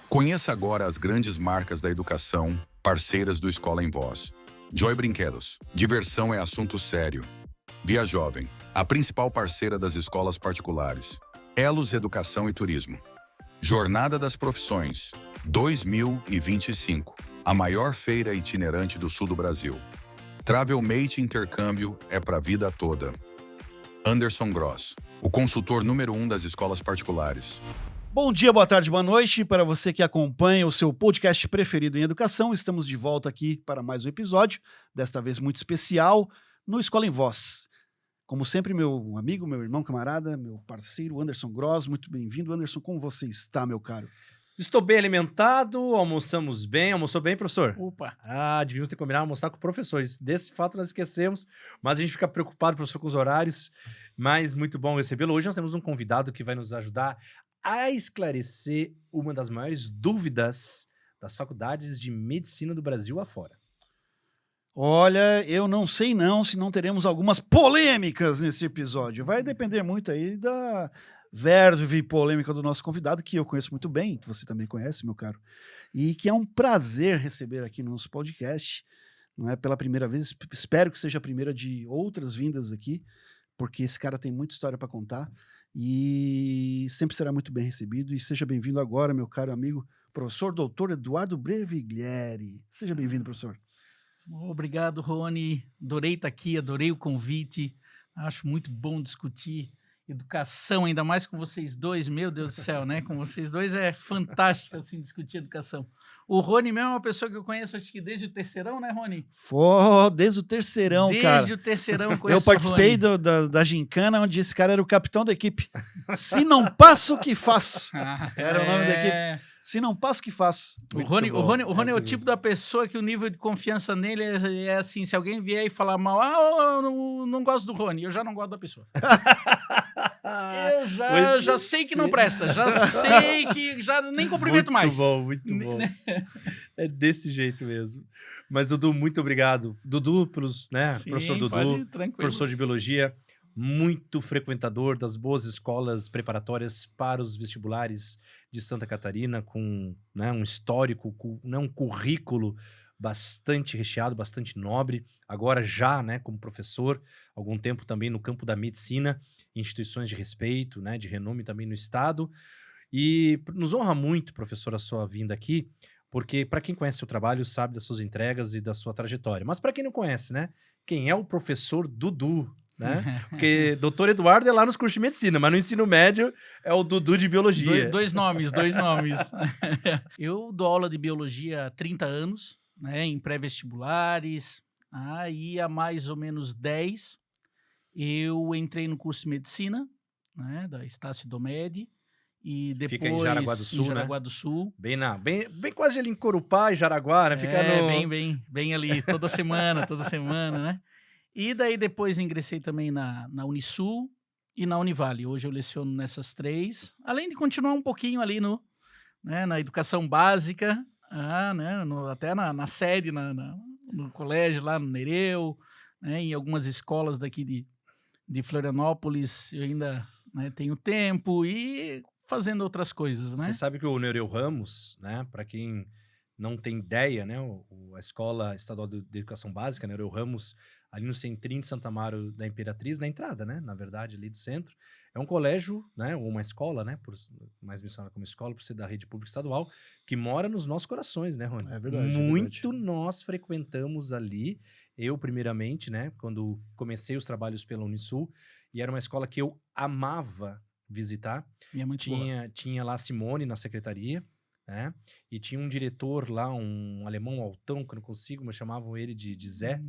Conheça agora as grandes marcas da educação, parceiras do Escola em Voz. Joy Brinquedos. Diversão é assunto sério. Via Jovem, a principal parceira das escolas particulares. Elos Educação e Turismo. Jornada das Profissões 2025. A maior feira itinerante do sul do Brasil. Travelmate Intercâmbio é para a vida toda. Anderson Gross, o consultor número 1 das escolas particulares. Bom dia, boa tarde, boa noite para você que acompanha o seu podcast preferido em educação. Estamos de volta aqui para mais um episódio, desta vez muito especial, no Escola em Voz. Como sempre, meu amigo, meu irmão, camarada, meu parceiro, Anderson Gross. Muito bem-vindo, Anderson. Como você está, meu caro? Estou bem alimentado, almoçamos bem. Almoçou bem, professor? Opa! Devíamos ter combinado almoçar com professores. Desse fato nós esquecemos, mas a gente fica preocupado, professor, com os horários. Mas muito bom recebê-lo. Hoje nós temos um convidado que vai nos ajudar a esclarecer uma das maiores dúvidas das faculdades de medicina do Brasil afora. Olha, eu não sei não se não teremos algumas polêmicas nesse episódio. Vai depender muito aí da verve polêmica do nosso convidado, que eu conheço muito bem, você também conhece, meu caro, e que é um prazer receber aqui no nosso podcast. Não é pela primeira vez, espero que seja a primeira de outras vindas aqui, porque esse cara tem muita história para contar e sempre será muito bem recebido. E seja bem-vindo agora, meu caro amigo, professor doutor Eduardo Breviglieri. Seja bem-vindo, professor. Obrigado, Rony. Adorei estar aqui, adorei o convite. Acho muito bom discutir educação, ainda mais com vocês dois. Meu Deus do céu, né? Com vocês dois é fantástico assim, discutir educação. O Rony mesmo é uma pessoa que eu conheço, acho que desde o terceirão, né, Rony? Desde o terceirão, cara. Desde o terceirão conheço Eu participei da gincana, onde esse cara era o capitão da equipe. Se não passo, o que faço? Era o nome da equipe. Se não passo, o que faço? O Rony é o tipo da pessoa que o nível de confiança nele é assim, se alguém vier e falar mal, eu não gosto do Rony, eu já não gosto da pessoa. Eu já sei que não presta, já sei que já nem cumprimento mais. Muito bom. É desse jeito mesmo. Mas, Dudu, muito obrigado. Dudu, Sim, professor Dudu, professor de biologia, muito frequentador das boas escolas preparatórias para os vestibulares de Santa Catarina, com um histórico, um currículo bastante recheado, bastante nobre. Agora já como professor, algum tempo também no campo da medicina, instituições de respeito, de renome também no estado. E nos honra muito, professor, a sua vinda aqui, porque para quem conhece o seu trabalho sabe das suas entregas e da sua trajetória. Mas para quem não conhece, quem é o professor Dudu? Porque doutor Eduardo é lá nos cursos de medicina, mas no ensino médio é o Dudu de biologia. Dois nomes. Eu dou aula de biologia há 30 anos, em pré-vestibulares. Aí há mais ou menos 10 eu entrei no curso de medicina, da Estácio Domed. E depois fica em Jaraguá do Sul, do Sul. Bem quase ali em Corupá e Jaraguá, Fica bem ali, toda semana, né? E daí depois ingressei também na Unisul e na Univale. Hoje eu leciono nessas três, além de continuar um pouquinho ali na educação básica, até na sede, no colégio lá no Nereu, em algumas escolas daqui de Florianópolis, eu ainda tenho tempo e fazendo outras coisas, Você sabe que o Nereu Ramos, para quem não tem ideia, a Escola Estadual de Educação Básica, Nereu Ramos, ali no centrinho de Santa Amaro da Imperatriz, na entrada, na verdade, ali do centro, é um colégio, ou uma escola, mais mencionada como escola, por ser da rede pública estadual, que mora nos nossos corações, Rony? É verdade. Muito nós frequentamos ali, eu primeiramente, quando comecei os trabalhos pela Unisul, e era uma escola que eu amava visitar. E é muito tinha lá a Simone na secretaria, e tinha um diretor lá, um alemão altão, que eu não consigo, mas chamavam ele de Zé,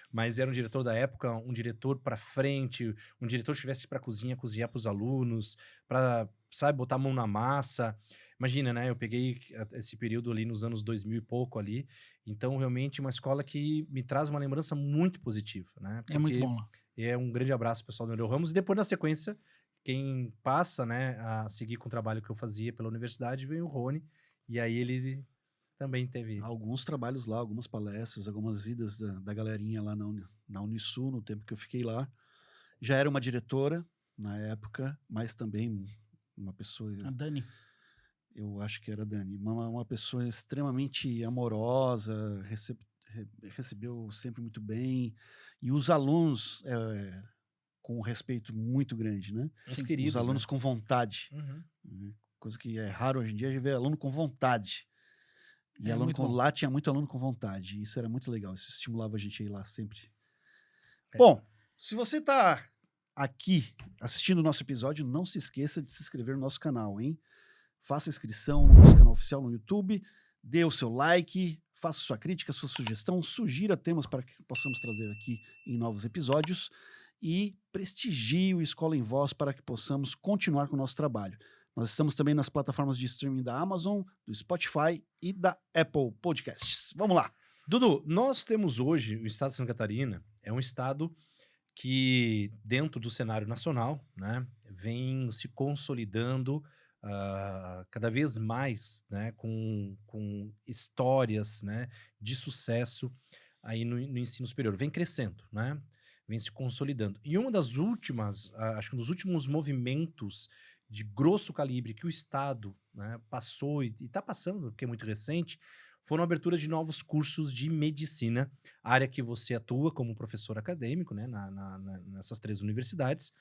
mas era um diretor da época, um diretor para frente, um diretor que estivesse para cozinhar para os alunos, para, botar a mão na massa. Imagina, eu peguei esse período ali nos anos 2000 e pouco ali, então realmente uma escola que me traz uma lembrança muito positiva, É muito bom lá. É um grande abraço pessoal do Nereu Ramos, e depois na sequência, quem passa, a seguir com o trabalho que eu fazia pela universidade, veio o Rony. E aí ele também teve alguns trabalhos lá, algumas palestras, algumas idas da galerinha lá na Unisul, no tempo que eu fiquei lá. Já era uma diretora na época, mas também uma pessoa... A Dani. eu acho que era a Dani, uma pessoa extremamente amorosa, recebeu sempre muito bem, e os alunos com um respeito muito grande, né? Os queridos, Os alunos né? com vontade, Uhum. né? Coisa que é raro hoje em dia, a gente vê aluno com vontade. E aluno muito bom. lá tinha muito aluno com vontade, e isso era muito legal, isso estimulava a gente a ir lá sempre. É. Bom, se você está aqui assistindo o nosso episódio, não se esqueça de se inscrever no nosso canal, hein? Faça inscrição no nosso canal oficial no YouTube, dê o seu like, faça sua crítica, sua sugestão, sugira temas para que possamos trazer aqui em novos episódios e prestigie o Escola em Voz para que possamos continuar com o nosso trabalho. Nós estamos também nas plataformas de streaming da Amazon, do Spotify e da Apple Podcasts. Vamos lá! Dudu, nós temos hoje, o estado de Santa Catarina é um estado que, dentro do cenário nacional, né, vem se consolidando cada vez mais, né, com histórias, né, de sucesso aí no ensino superior. Vem crescendo, né, vem se consolidando. E uma das últimas, acho que um dos últimos movimentos de grosso calibre que o estado, né, passou e está passando, porque é muito recente, foram a abertura de novos cursos de medicina, área que você atua como professor acadêmico, né, nessas 3 universidades,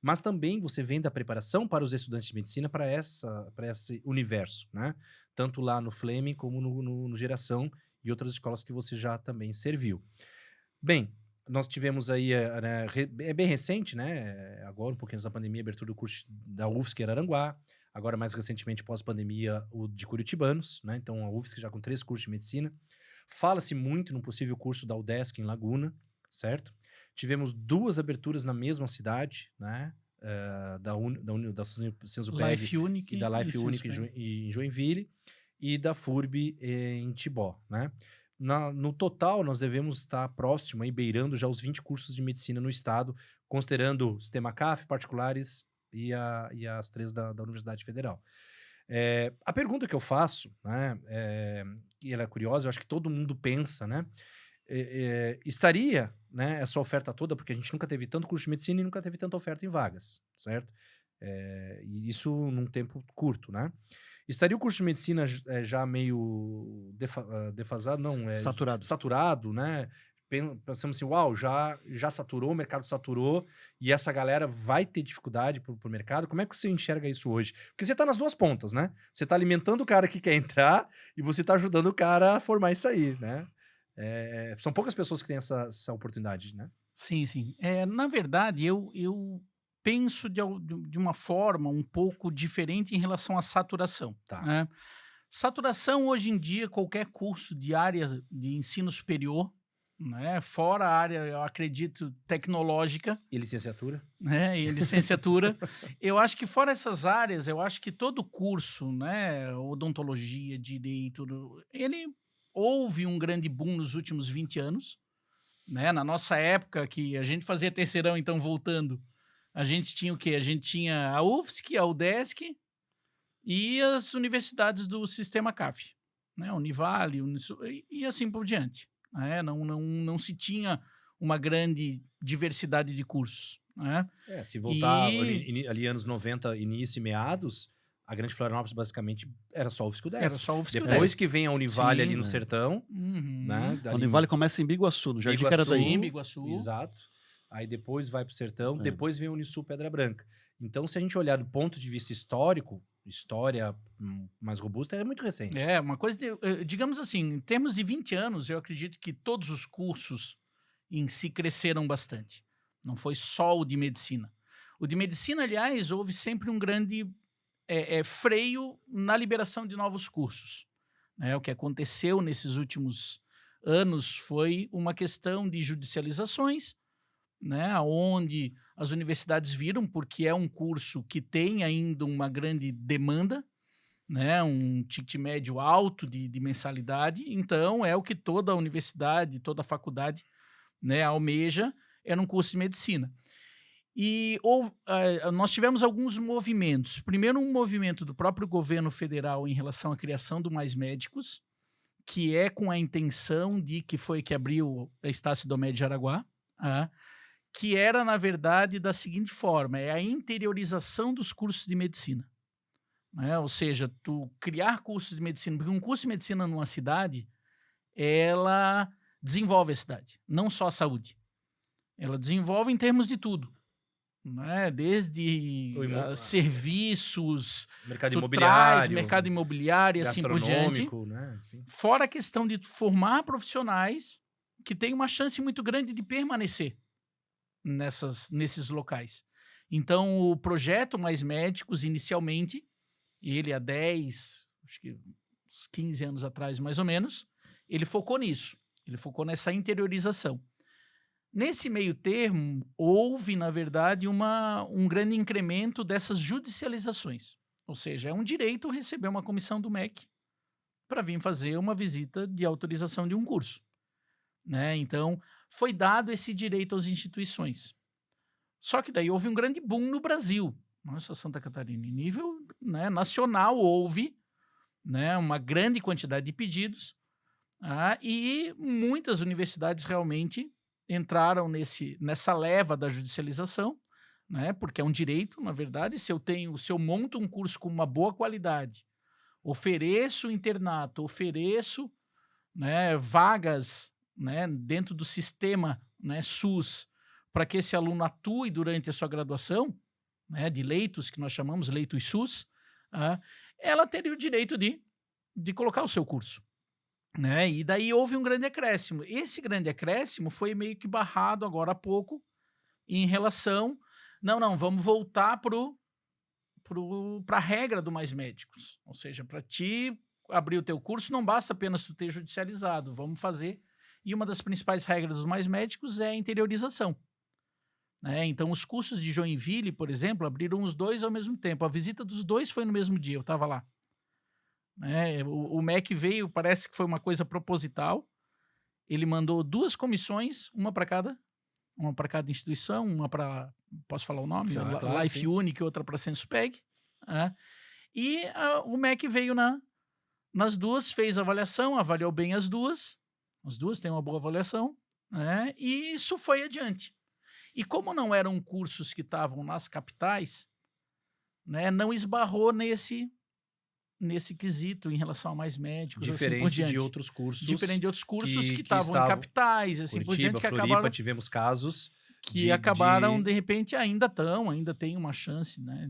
mas também você vem da preparação para os estudantes de medicina para esse universo, né, tanto lá no Fleming como no Geração e outras escolas que você já também serviu. Bem, nós tivemos aí, né, é bem recente, né, agora um pouquinho antes da pandemia, a abertura do curso da UFSC em Araranguá, agora mais recentemente, pós-pandemia, o de Curitibanos, né, então a UFSC já com 3 cursos de medicina. Fala-se muito no possível curso da UDESC em Laguna, certo? Tivemos 2 aberturas na mesma cidade, né, da Sensupeb Life Unique e da Life Unique Sensupeb. em Joinville e da FURB em Tibó, né? No total, nós devemos estar próximo, aí, beirando já os 20 cursos de medicina no estado, considerando sistema CAF, particulares e as 3 da Universidade Federal. A pergunta que eu faço, né, e ela é curiosa, eu acho que todo mundo pensa, né, estaria, né, essa oferta toda, porque a gente nunca teve tanto curso de medicina e nunca teve tanta oferta em vagas, certo? E isso num tempo curto, né? Estaria o curso de medicina já meio defasado? Não, saturado, né? Pensamos assim, uau, já saturou, o mercado saturou, e essa galera vai ter dificuldade pro mercado. Como é que você enxerga isso hoje? Porque você tá nas 2 pontas, né? Você tá alimentando o cara que quer entrar e você tá ajudando o cara a formar isso aí, né? São poucas pessoas que têm essa oportunidade, né? Sim, sim. Na verdade, eu penso de uma forma um pouco diferente em relação à saturação. Tá. Né? Saturação, hoje em dia, qualquer curso de área de ensino superior, né, fora a área, eu acredito, tecnológica, E licenciatura? né, e licenciatura, eu acho que fora essas áreas, eu acho que todo curso, né, odontologia, direito, ele houve um grande boom nos últimos 20 anos, né? Na nossa época, que a gente fazia terceirão, então, voltando, a gente tinha o quê? A gente tinha a UFSC, a UDESC e as universidades do sistema CAF, né? Univale, e assim por diante. Né? Não se tinha uma grande diversidade de cursos. Né? Se voltar ali anos 90, início e meados, a Grande Florianópolis basicamente era só o UFSC e o UDESC. Era só o UFSC e o Depois UDESC. que vem a Univale Sim, ali no sertão, né? A Univale começa em Biguaçu, no Jardim Caradaí. Sim, Biguaçu. Exato. Aí depois vai pro sertão, depois vem a Unisul Pedra Branca. Então, se a gente olhar do ponto de vista histórico, história mais robusta, é muito recente. Uma coisa, digamos assim, em termos de 20 anos, eu acredito que todos os cursos em si cresceram bastante. Não foi só o de medicina. O de medicina, aliás, houve sempre um grande freio na liberação de novos cursos. O que aconteceu nesses últimos anos foi uma questão de judicializações, né, onde as universidades viram, porque é um curso que tem ainda uma grande demanda, né, um ticket médio alto de mensalidade, então é o que toda universidade, toda faculdade, né, almeja, era um curso de medicina. E nós tivemos alguns movimentos. Primeiro, um movimento do próprio governo federal em relação à criação do Mais Médicos, que é com a intenção de que foi que abriu a Estácio Domé de Jaraguá, que era, na verdade, da seguinte forma, é a interiorização dos cursos de medicina. né? Ou seja, tu criar cursos de medicina, porque um curso de medicina numa cidade, ela desenvolve a cidade, não só a saúde. Ela desenvolve em termos de tudo, né? Desde serviços, Mercado mercado imobiliário e assim por diante. gastronômico, né? Enfim. Fora a questão de formar profissionais que têm uma chance muito grande de permanecer nesses locais. Então, o projeto Mais Médicos, inicialmente, ele há 10, acho que uns 15 anos atrás, mais ou menos, ele focou nisso. Ele focou nessa interiorização. Nesse meio termo, houve, na verdade, um grande incremento dessas judicializações. Ou seja, é um direito receber uma comissão do MEC para vir fazer uma visita de autorização de um curso, né? Então, foi dado esse direito às instituições. Só que daí houve um grande boom no Brasil. Nossa, Santa Catarina, em nível, né, nacional, houve, né, uma grande quantidade de pedidos, e muitas universidades realmente entraram nessa leva da judicialização, né, porque é um direito, na verdade. Se eu monto um curso com uma boa qualidade, ofereço internato, ofereço, né, vagas, né, dentro do sistema, né, SUS, para que esse aluno atue durante a sua graduação, né, de leitos, que nós chamamos leitos SUS, ela teria o direito de colocar o seu curso, né? E daí houve um grande acréscimo. Esse grande acréscimo foi meio que barrado agora há pouco em relação... Não, vamos voltar para a regra do Mais Médicos. Ou seja, para ti abrir o teu curso, não basta apenas tu ter judicializado, vamos fazer... E uma das principais regras dos Mais Médicos é a interiorização. Então, os cursos de Joinville, por exemplo, abriram os dois ao mesmo tempo. A visita dos dois foi no mesmo dia, eu estava lá. O MEC veio, parece que foi uma coisa proposital. Ele mandou 2 comissões, uma para cada instituição, uma para, posso falar o nome? Claro, Life sim. Unique, outra para Senspeg. E o MEC veio nas duas, fez a avaliação, avaliou bem as duas têm uma boa avaliação, e isso foi adiante. E como não eram cursos que estavam nas capitais, né, não esbarrou nesse quesito em relação a Mais Médicos, assim por Diferente diante. de outros cursos. Diferente de outros cursos que estavam em estavam capitais, assim por Curitiba, diante, que Floripa, acabaram, tivemos casos acabaram, de repente, ainda tem uma chance, né?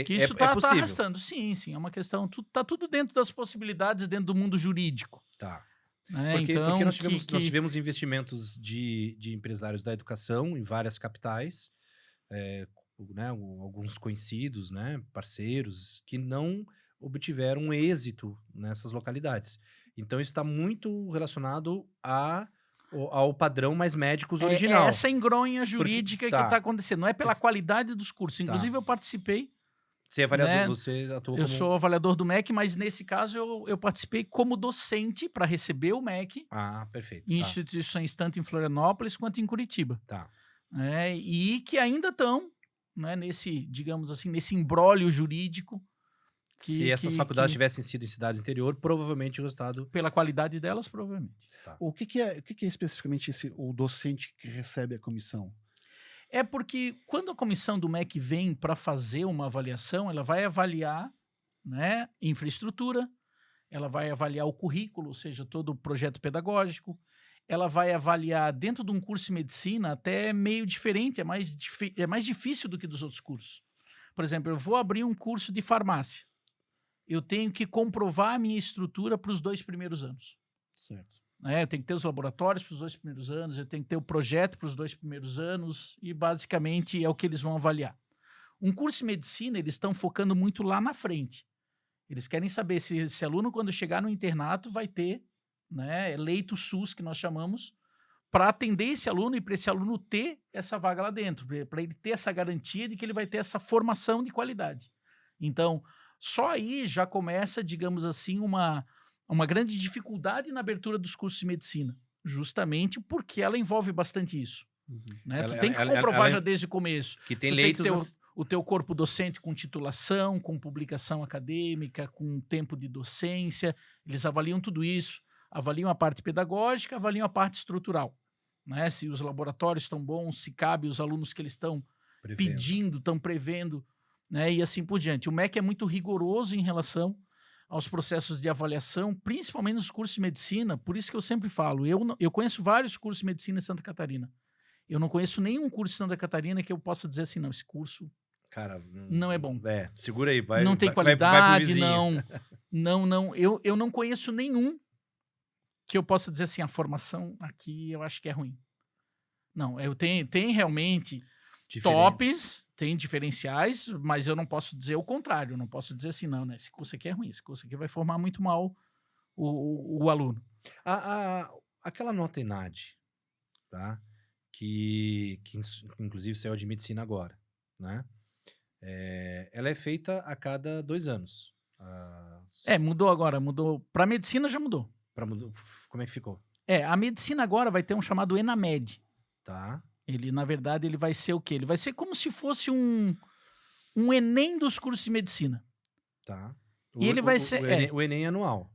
Que isso tá possível. arrastando. Sim, é uma questão, tá tudo dentro das possibilidades, dentro do mundo jurídico. Tá. Né? Porque Então, nós tivemos investimentos de empresários da educação em várias capitais, né, alguns conhecidos, né, parceiros, que não obtiveram êxito nessas localidades. Então, isso está muito relacionado ao padrão Mais Médicos original. É essa engronha jurídica que está acontecendo. Não é pela qualidade dos cursos. Inclusive, eu participei. Você é avaliador, né? Você atua Eu sou avaliador do MEC, mas nesse caso eu participei como docente para receber o MEC perfeito. em instituições tanto em Florianópolis quanto em Curitiba. Tá. E que ainda estão, né, digamos assim, nesse imbróglio jurídico. Se essas faculdades tivessem sido em cidades interior, provavelmente o resultado... Pela qualidade delas, provavelmente. Tá. O que é especificamente o docente que recebe a comissão? É porque quando a comissão do MEC vem para fazer uma avaliação, ela vai avaliar, né, infraestrutura, ela vai avaliar o currículo, ou seja, todo o projeto pedagógico, ela vai avaliar dentro de um curso de medicina até meio diferente, é mais difícil do que dos outros cursos. Por exemplo, eu vou abrir um curso de farmácia. Eu tenho que comprovar a minha estrutura para os 2 primeiros anos. Certo. Eu tenho que ter os laboratórios para os 2 primeiros anos, eu tenho que ter o projeto para os 2 primeiros anos, e basicamente é o que eles vão avaliar. Um curso de medicina, eles estão focando muito lá na frente. Eles querem saber se esse aluno, quando chegar no internato, vai ter, né, leito SUS, que nós chamamos, para atender esse aluno e para esse aluno ter essa vaga lá dentro, para ele ter essa garantia de que ele vai ter essa formação de qualidade. Então, só aí já começa, digamos assim, uma grande dificuldade na abertura dos cursos de medicina, justamente porque ela envolve bastante isso. Né? Tu tem que comprovar já desde o começo. Que tem leitos... Tem que ter o teu corpo docente com titulação, com publicação acadêmica, com tempo de docência. Eles avaliam tudo isso, avaliam a parte pedagógica, avaliam a parte estrutural. Né? Se os laboratórios estão bons, se cabe os alunos que eles estão pedindo, estão prevendo, né? E assim por diante. O MEC é muito rigoroso em relação aos processos de avaliação, principalmente nos cursos de medicina. Por isso que eu sempre falo, eu conheço vários cursos de medicina em Santa Catarina. Eu não conheço nenhum curso em Santa Catarina que eu possa dizer assim, não, esse curso Cara, não é bom. Segura aí, vai. Não tem vai qualidade, pro vizinho. não. Eu não conheço nenhum que eu possa dizer assim, a formação aqui eu acho que é ruim. Não, tem realmente tops, tem diferenciais, mas eu não posso dizer o contrário. Eu não posso dizer assim, não, né? Esse curso aqui é ruim, esse curso aqui vai formar muito mal o aluno. Aquela nota ENAD, tá? Que inclusive saiu de medicina agora, né? Ela é feita a cada 2 anos. Mudou agora, mudou. Para medicina já mudou. Como é que ficou? A medicina agora vai ter um chamado ENAMED. Tá. Ele, na verdade, ele vai ser o quê? Ele vai ser como se fosse um Enem dos cursos de medicina. Tá. E ele vai ser... O Enem é anual.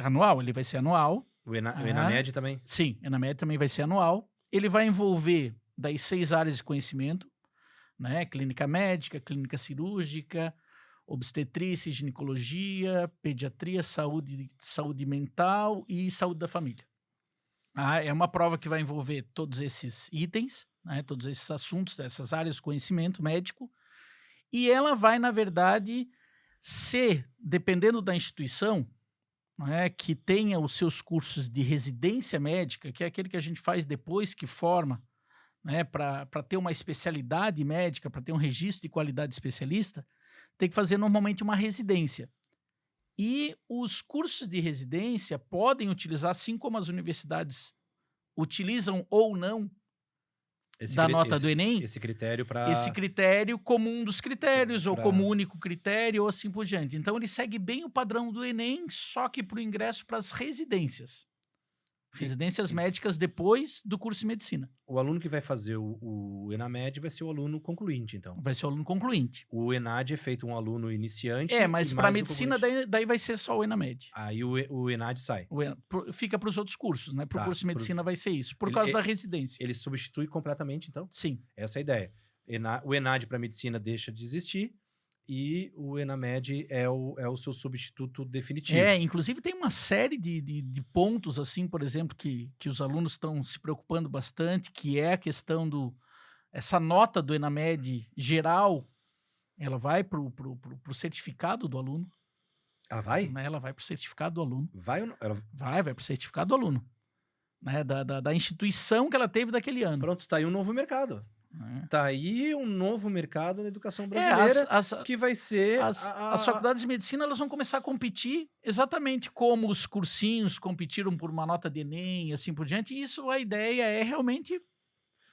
Anual, ele vai ser anual. O ENAMED também? Sim, o ENAMED também vai ser anual. Ele vai envolver das 6 áreas de conhecimento, né? Clínica médica, clínica cirúrgica, obstetrícia, ginecologia, pediatria, saúde mental e saúde da família. É uma prova que vai envolver todos esses itens, né? Todos esses assuntos, essas áreas de conhecimento médico, e ela vai, na verdade, ser, dependendo da instituição, né, que tenha os seus cursos de residência médica, que é aquele que a gente faz depois que forma, né, para ter uma especialidade médica, para ter um registro de qualidade especialista, tem que fazer normalmente uma residência. E os cursos de residência podem utilizar, assim como as universidades utilizam ou não nota do Enem, esse critério como um dos critérios, ou como único critério, ou assim por diante. Então, ele segue bem o padrão do Enem, só que para o ingresso para as residências. Residências médicas depois do curso de medicina. O aluno que vai fazer o ENAMED vai ser o aluno concluinte, então. Vai ser o aluno concluinte. O ENAD é feito um aluno iniciante. Mas para medicina daí vai ser só o ENAMED. Aí o ENAD sai. Fica para os outros cursos, né? Para o curso de medicina vai ser isso, por causa da residência. Ele substitui completamente, então? Sim. Essa é a ideia. O ENAD para medicina deixa de existir. E o ENAMED é o seu substituto definitivo. Inclusive tem uma série de pontos, assim, por exemplo, que os alunos estão se preocupando bastante, que é a questão essa nota do ENAMED geral, ela vai para o certificado do aluno. Ela vai? Ela vai para o certificado do aluno. Vai ou não? Vai para o certificado do aluno. Né? Da instituição que ela teve daquele ano. Pronto, tá aí um novo mercado. Tá aí um novo mercado na educação brasileira que vai ser... As faculdades de medicina, elas vão começar a competir exatamente como os cursinhos competiram por uma nota de Enem e assim por diante. E a ideia é realmente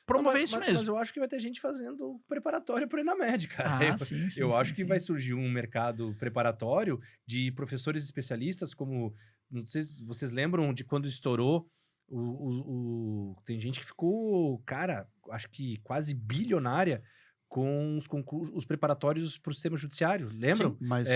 promover isso mesmo. Mas eu acho que vai ter gente fazendo preparatório para o ENAMED, cara. Sim, eu acho que vai surgir um mercado preparatório de professores especialistas, como... Não sei se vocês lembram de quando estourou tem gente que ficou, cara, acho que quase bilionária com os preparatórios para o sistema judiciário, lembram? Sim, mas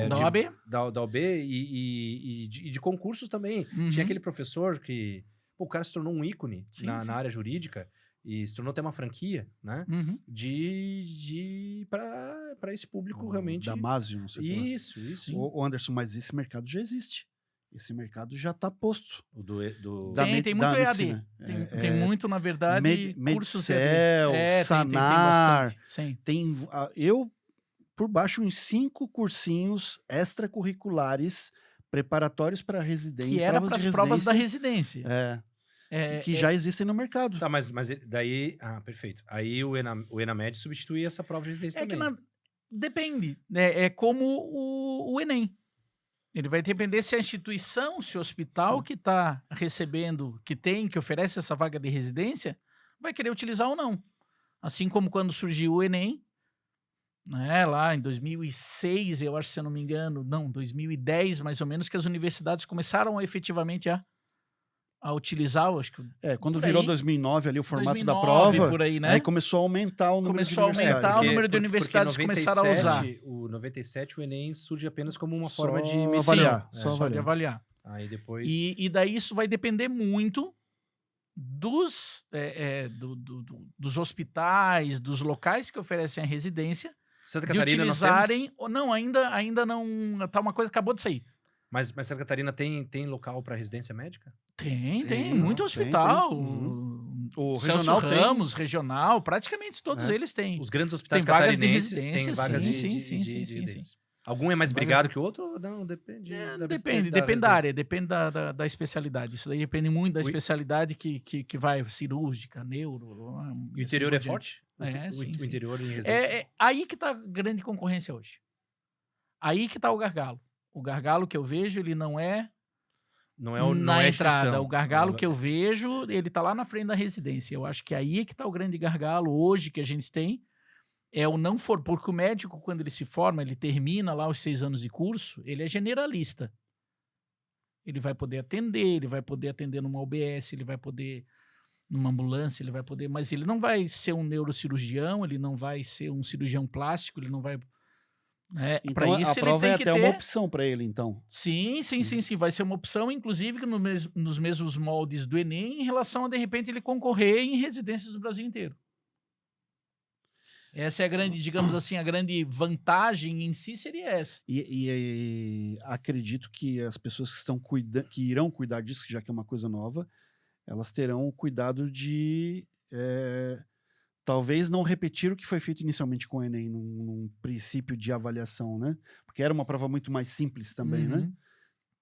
da OAB? Da OAB e de concursos também. Uhum. Tinha aquele professor que... o cara se tornou um ícone na área jurídica e se tornou até uma franquia, né? Uhum. Para esse público realmente... Damásio, não sei o que. Isso. O Anderson, mas esse mercado já existe. Esse mercado já está posto. Tem muito EAD. Tem muito, na verdade, cursos EAD. Sanar. Tem eu, por baixo, uns 5 cursinhos extracurriculares preparatórios para residência. Que era para as provas da residência. Que já existem no mercado. Tá, mas daí... perfeito. Aí o ENAMED substitui essa prova de residência também. Depende. É como o Enem. Ele vai depender se a instituição, se o hospital que está recebendo, que oferece essa vaga de residência, vai querer utilizar ou não. Assim como quando surgiu o Enem, né, lá em 2006, eu acho, se eu não me engano, 2010 mais ou menos, que as universidades começaram efetivamente a utilizar, acho que... quando virou 2009 ali o formato 2009, da prova, por aí, né? Aí começou a aumentar o número de universidades. O número de universidades começaram a usar. O 97, o Enem surge apenas como uma Só forma de avaliar. só de avaliar. Aí depois... E daí isso vai depender muito dos hospitais, dos locais que oferecem a residência, Santa de Catarina nós temos? utilizarem... Não, ainda não... Tá uma coisa que acabou de sair. Mas Santa Catarina tem local para residência médica? Tem. Muito tem, hospital. tem. O Celso regional tem. Ramos, regional, praticamente todos eles têm. Os grandes hospitais Tem vagas de catarinenses têm residência, vagas sim. deles. Algum é mais Vagas brigado que o outro? Ou não, depende. Depende da residência. área, depende da especialidade. Isso daí depende muito da especialidade que vai, cirúrgica, neuro. E o interior é forte? Sim. O interior em residência? É aí que está a grande concorrência hoje. Aí que está o gargalo. O gargalo que eu vejo, ele não é na entrada. O gargalo que eu vejo, ele está lá na frente da residência. Eu acho que aí é que está o grande gargalo hoje que a gente tem. É o não for, porque o médico, quando ele se forma, ele termina lá os 6 anos de curso, ele é generalista. Ele vai poder atender numa UBS, ele vai poder numa ambulância, ele vai poder, mas ele não vai ser um neurocirurgião, ele não vai ser um cirurgião plástico, ele não vai... Então para isso a prova ele é tem que até ter... uma opção para ele, então. Sim, vai ser uma opção, inclusive nos mesmos moldes do Enem, em relação a, de repente, ele concorrer em residências do Brasil inteiro. Essa é a grande, digamos assim, a grande vantagem em si seria essa. E acredito que as pessoas que estão que irão cuidar disso, já que é uma coisa nova, elas terão o cuidado de talvez não repetir o que foi feito inicialmente com o Enem, num princípio de avaliação, né? Porque era uma prova muito mais simples também, né?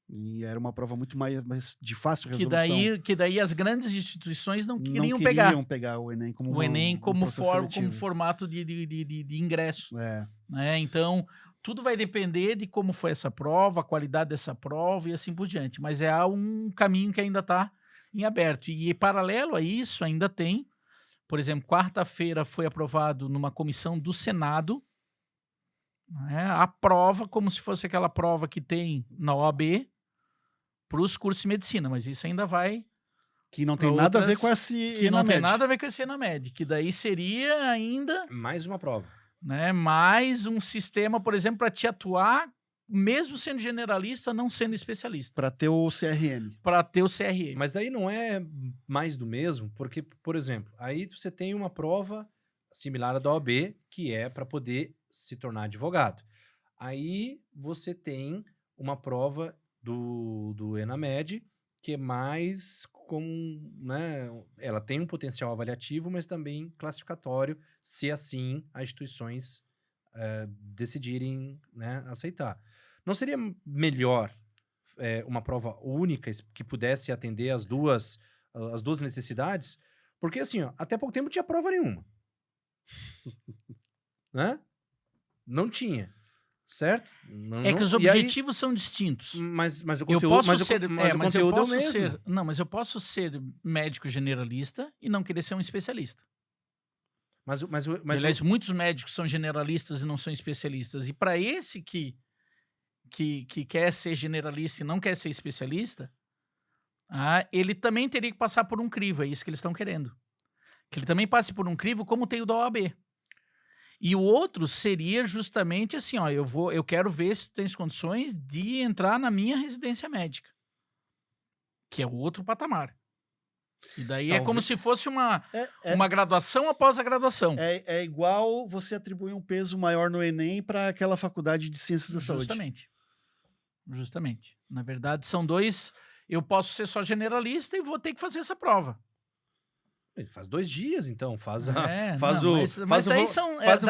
E era uma prova muito mais de fácil resolução. Que daí as grandes instituições não queriam pegar o Enem como como formato de ingresso. Né? Então, tudo vai depender de como foi essa prova, a qualidade dessa prova e assim por diante. Mas é um caminho que ainda está em aberto. E paralelo a isso, ainda tem, por exemplo, quarta-feira foi aprovado numa comissão do Senado, né, a prova, como se fosse aquela prova que tem na OAB, para os cursos de medicina, mas isso ainda vai... Que não tem nada a ver com esse ENAMED. Que não tem nada a ver com esse ENAMED, que daí seria ainda... Mais uma prova. Né, mais um sistema, por exemplo, para te atuar, mesmo sendo generalista, não sendo especialista. Para ter o CRM. Para ter o CRM. Mas daí não é mais do mesmo, porque, por exemplo, aí você tem uma prova similar à da OAB, que é para poder se tornar advogado. Aí você tem uma prova do ENAMED, que é mais como, né, ela tem um potencial avaliativo, mas também classificatório, se assim as instituições decidirem, né, aceitar. Não seria melhor uma prova única que pudesse atender as duas necessidades? Porque assim, ó, até pouco tempo não tinha prova nenhuma. Né? Não tinha. Certo? Que os objetivos são distintos. Mas o conteúdo, é o mesmo. Mas eu posso ser médico generalista e não querer ser um especialista. Aliás, muitos médicos são generalistas e não são especialistas. E para esse que quer ser generalista e não quer ser especialista, ele também teria que passar por um crivo. É isso que eles estão querendo. Que ele também passe por um crivo como tem o da OAB. E o outro seria justamente assim, ó, eu quero ver se tu tens condições de entrar na minha residência médica, que é o outro patamar. E daí é como se fosse uma graduação após a graduação. É igual você atribuir um peso maior no Enem para aquela faculdade de Ciências da Saúde. Justamente. Na verdade, são dois... Eu posso ser só generalista e vou ter que fazer essa prova. Ele faz 2 dias, então. Faz o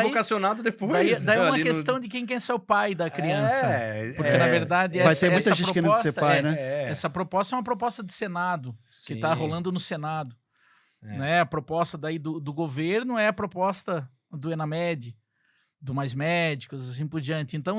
vocacionado depois. Daí é uma questão de quem quer ser o pai da criança. Porque, na verdade, vai ter muita gente querendo ser pai, né? Essa proposta é uma proposta de Senado, que está rolando no Senado. Né? A proposta daí do governo é a proposta do ENAMED, do Mais Médicos, assim por diante. Então,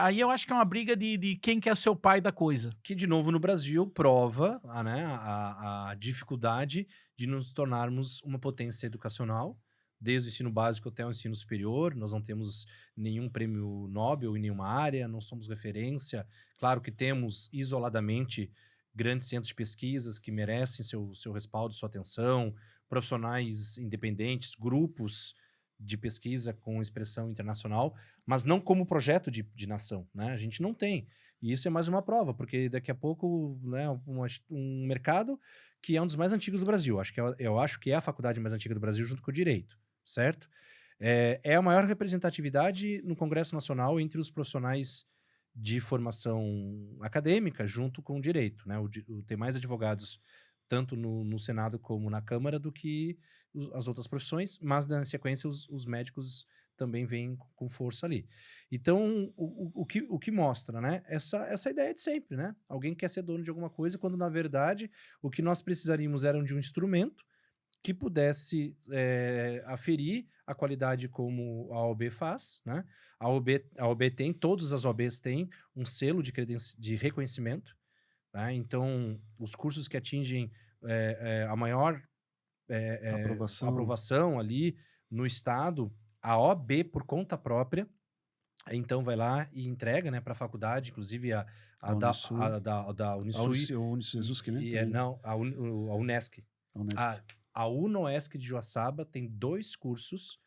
aí eu acho que é uma briga de quem quer ser o pai da coisa. Que, de novo, no Brasil, prova a dificuldade de nos tornarmos uma potência educacional, desde o ensino básico até o ensino superior. Nós não temos nenhum prêmio Nobel em nenhuma área, não somos referência. Claro que temos, isoladamente, grandes centros de pesquisas que merecem seu respaldo, sua atenção, profissionais independentes, grupos de pesquisa com expressão internacional, mas não como projeto de nação, né? A gente não tem. E isso é mais uma prova, porque daqui a pouco, né, um mercado que é um dos mais antigos do Brasil. Eu acho que é a faculdade mais antiga do Brasil junto com o direito, certo? É a maior representatividade no Congresso Nacional entre os profissionais de formação acadêmica junto com o direito, né? Tem mais advogados tanto no Senado como na Câmara do que as outras profissões, mas na sequência os médicos também vêm com força ali. Então, o que mostra, né? Essa ideia de sempre, né? Alguém quer ser dono de alguma coisa, quando na verdade o que nós precisaríamos era de um instrumento que pudesse aferir a qualidade como a OAB faz, né? A OAB tem, todas as OABs têm um selo de reconhecimento, tá? Então, os cursos que atingem a maior aprovação ali no estado, a OAB, por conta própria, então vai lá e entrega, né, para a faculdade, inclusive a da Unisui. A Unisui, né? Não, a Unesc. A Unesc. A UNOESC de Joaçaba tem 2 cursos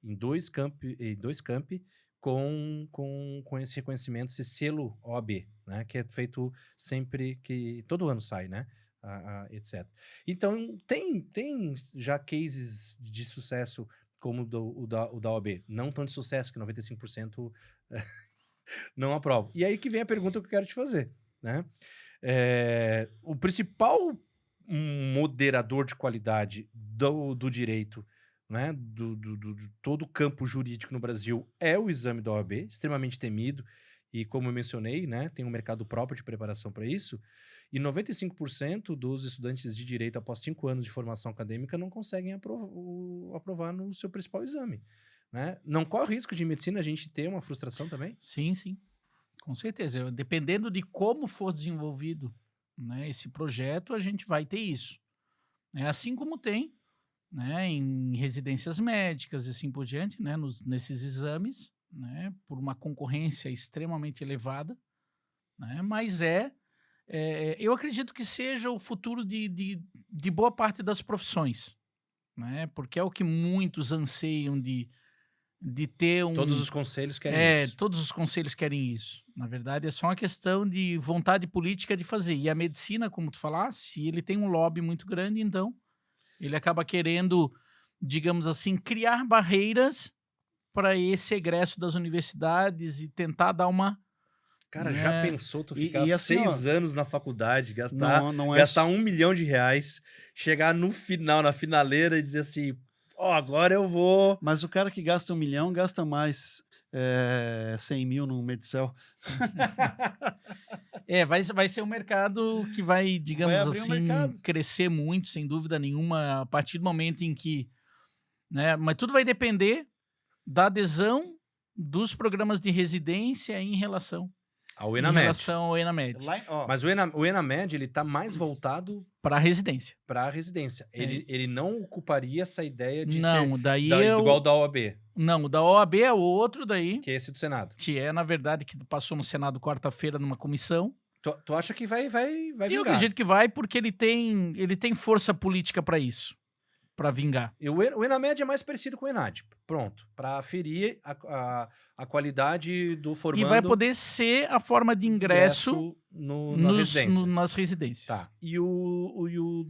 em dois campi com esse reconhecimento, esse selo OAB, né? Que é feito sempre que... Todo ano sai, né? Etc. Então, tem já cases de sucesso como o da OAB. Não tão de sucesso, que 95% não aprovam. E aí que vem a pergunta que eu quero te fazer, né? O principal moderador de qualidade do direito, né, de todo o campo jurídico no Brasil é o exame da OAB, extremamente temido, e como eu mencionei, né, tem um mercado próprio de preparação para isso, e 95% dos estudantes de direito após 5 anos de formação acadêmica não conseguem aprovar no seu principal exame, né? Não corre o risco de em medicina a gente ter uma frustração também? Sim, sim, com certeza. Dependendo de como for desenvolvido, né, esse projeto, a gente vai ter isso. Assim como tem, né, em residências médicas e assim por diante, né, nesses exames, né, por uma concorrência extremamente elevada, né, mas eu acredito que seja o futuro de boa parte das profissões, né, porque é o que muitos anseiam de ter um... Todos os conselhos querem isso. Todos os conselhos querem isso. Na verdade, é só uma questão de vontade política de fazer. E a medicina, como tu falasse, ele tem um lobby muito grande, então ele acaba querendo, digamos assim, criar barreiras para esse egresso das universidades e tentar dar uma... Cara, já pensou tu ficar assim, 6 anos na faculdade, gastar R$1 milhão, chegar no final, na finaleira e dizer assim... agora eu vou... Mas o cara que gasta 1 milhão gasta mais 100 mil no Medicel. Vai ser um mercado que vai, digamos assim, crescer muito, sem dúvida nenhuma, a partir do momento em que... né, mas tudo vai depender da adesão dos programas de residência em relação ao ENAMED. Mas o ENAMED, ele tá mais voltado para a residência. Ele não ocuparia essa ideia de igual da OAB. Não, o da OAB é o outro daí. Que é esse do Senado. Que é, na verdade, que passou no Senado quarta-feira numa comissão. Tu acha que vai vingar? Eu acredito que vai, porque ele tem força política para isso. Para vingar. O ENAMED é mais parecido com o ENAD. Pronto. Para aferir a qualidade do formando. E vai poder ser a forma de ingresso nas residências. Tá. E o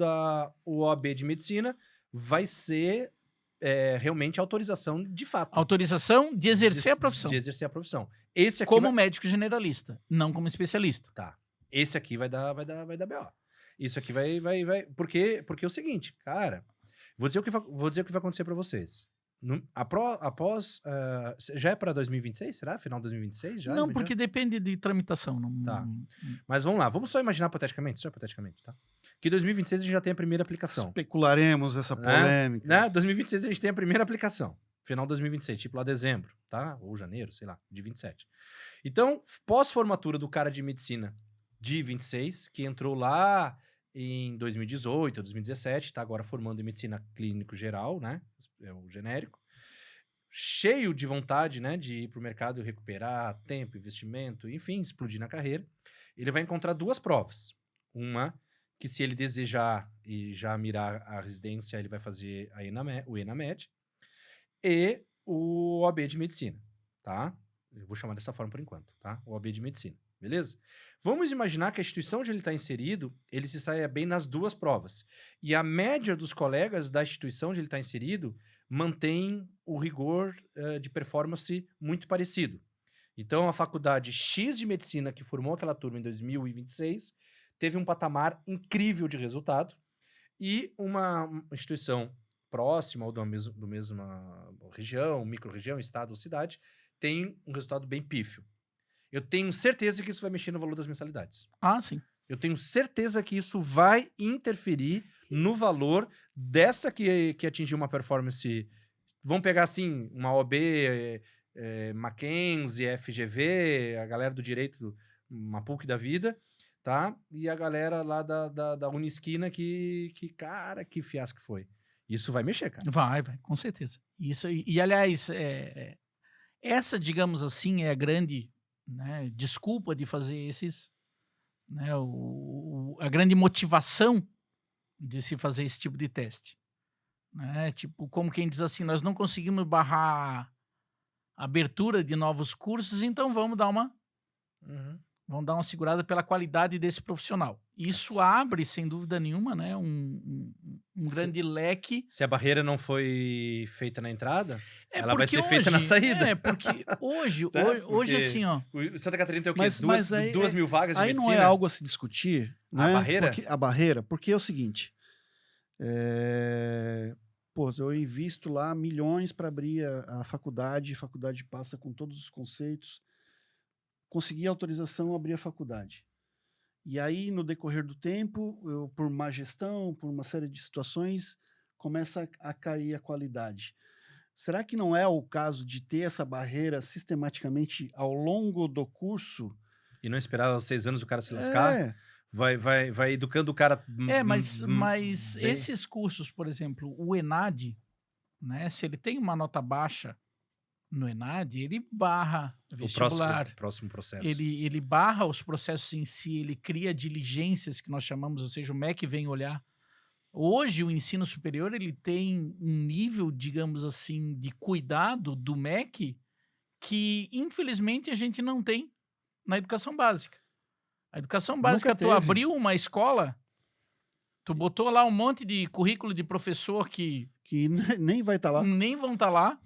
OAB de medicina vai ser realmente autorização de fato. Autorização de exercer a profissão. De exercer a profissão. Esse aqui como médico generalista, não como especialista. Tá. Esse aqui vai dar BO. Isso aqui vai... Porque é o seguinte, cara... Vou dizer o que vai acontecer para vocês. Após... já é para 2026, será? Final de 2026? Já? Não, porque depende de tramitação. Tá. Mas vamos lá. Vamos só imaginar hipoteticamente, tá? Que em 2026 a gente já tem a primeira aplicação. Especularemos essa polêmica. Né? 2026 a gente tem a primeira aplicação. Final de 2026, tipo lá dezembro, tá? Ou janeiro, sei lá, de 27. Então, pós-formatura do cara de medicina de 26, que entrou lá... em 2018, 2017, está agora formando em medicina clínico geral, né? É o genérico. Cheio de vontade, né? De ir para o mercado e recuperar tempo, investimento, enfim, explodir na carreira. Ele vai encontrar 2 provas. Uma, que se ele desejar e já mirar a residência, ele vai fazer o ENAMED. E o OAB de medicina, tá? Eu vou chamar dessa forma por enquanto, tá? O OAB de medicina. Beleza? Vamos imaginar que a instituição onde ele está inserido, ele se saia bem nas 2 provas. E a média dos colegas da instituição onde ele está inserido mantém o rigor de performance muito parecido. Então, a faculdade X de medicina, que formou aquela turma em 2026, teve um patamar incrível de resultado, e uma instituição próxima ou do mesma região, micro-região, estado ou cidade, tem um resultado bem pífio. Eu tenho certeza que isso vai mexer no valor das mensalidades. Ah, sim. Eu tenho certeza que isso vai interferir no valor dessa que atingiu uma performance. Vamos pegar assim, uma OB, Mackenzie, FGV, a galera do direito, uma PUC da vida, tá? E a galera lá da Unisquina que cara, que fiasco que foi. Isso vai mexer, cara. Vai, com certeza. Isso, aliás, essa, digamos assim, é a grande, né, desculpa de fazer esses, né, a grande motivação de se fazer esse tipo de teste. Né? Tipo, como quem diz assim, nós não conseguimos barrar a abertura de novos cursos, então vamos dar uma segurada pela qualidade desse profissional. Isso abre, sem dúvida nenhuma, né, um grande leque. Se a barreira não foi feita na entrada, ela vai porque ser feita na saída. Porque hoje, Tá? hoje Porque assim, ó. o Santa Catarina tem o quê? Mas aí, 2.000 vagas de aí medicina? não é algo a se discutir, né? barreira? Porque é o seguinte, pô, eu invisto lá milhões para abrir a faculdade passa com todos os conceitos, consegui autorização, abrir a faculdade. E aí, no decorrer do tempo, por má gestão, por uma série de situações, começa a cair a qualidade. Será que não é o caso de ter essa barreira sistematicamente ao longo do curso? E não esperar os 6 anos o cara se lascar? Vai educando o cara... Mas esses cursos, por exemplo, o ENAD, né, se ele tem uma nota baixa no ENAD, ele barra vestibular. O próximo processo. Ele barra os processos em si, ele cria diligências que nós chamamos, ou seja, o MEC vem olhar. Hoje, o ensino superior, ele tem um nível, digamos assim, de cuidado do MEC que, infelizmente, a gente não tem na educação básica. A educação básica, tu abriu uma escola, tu botou lá um monte de currículo de professor que nem vai estar lá. Nem vão estar lá.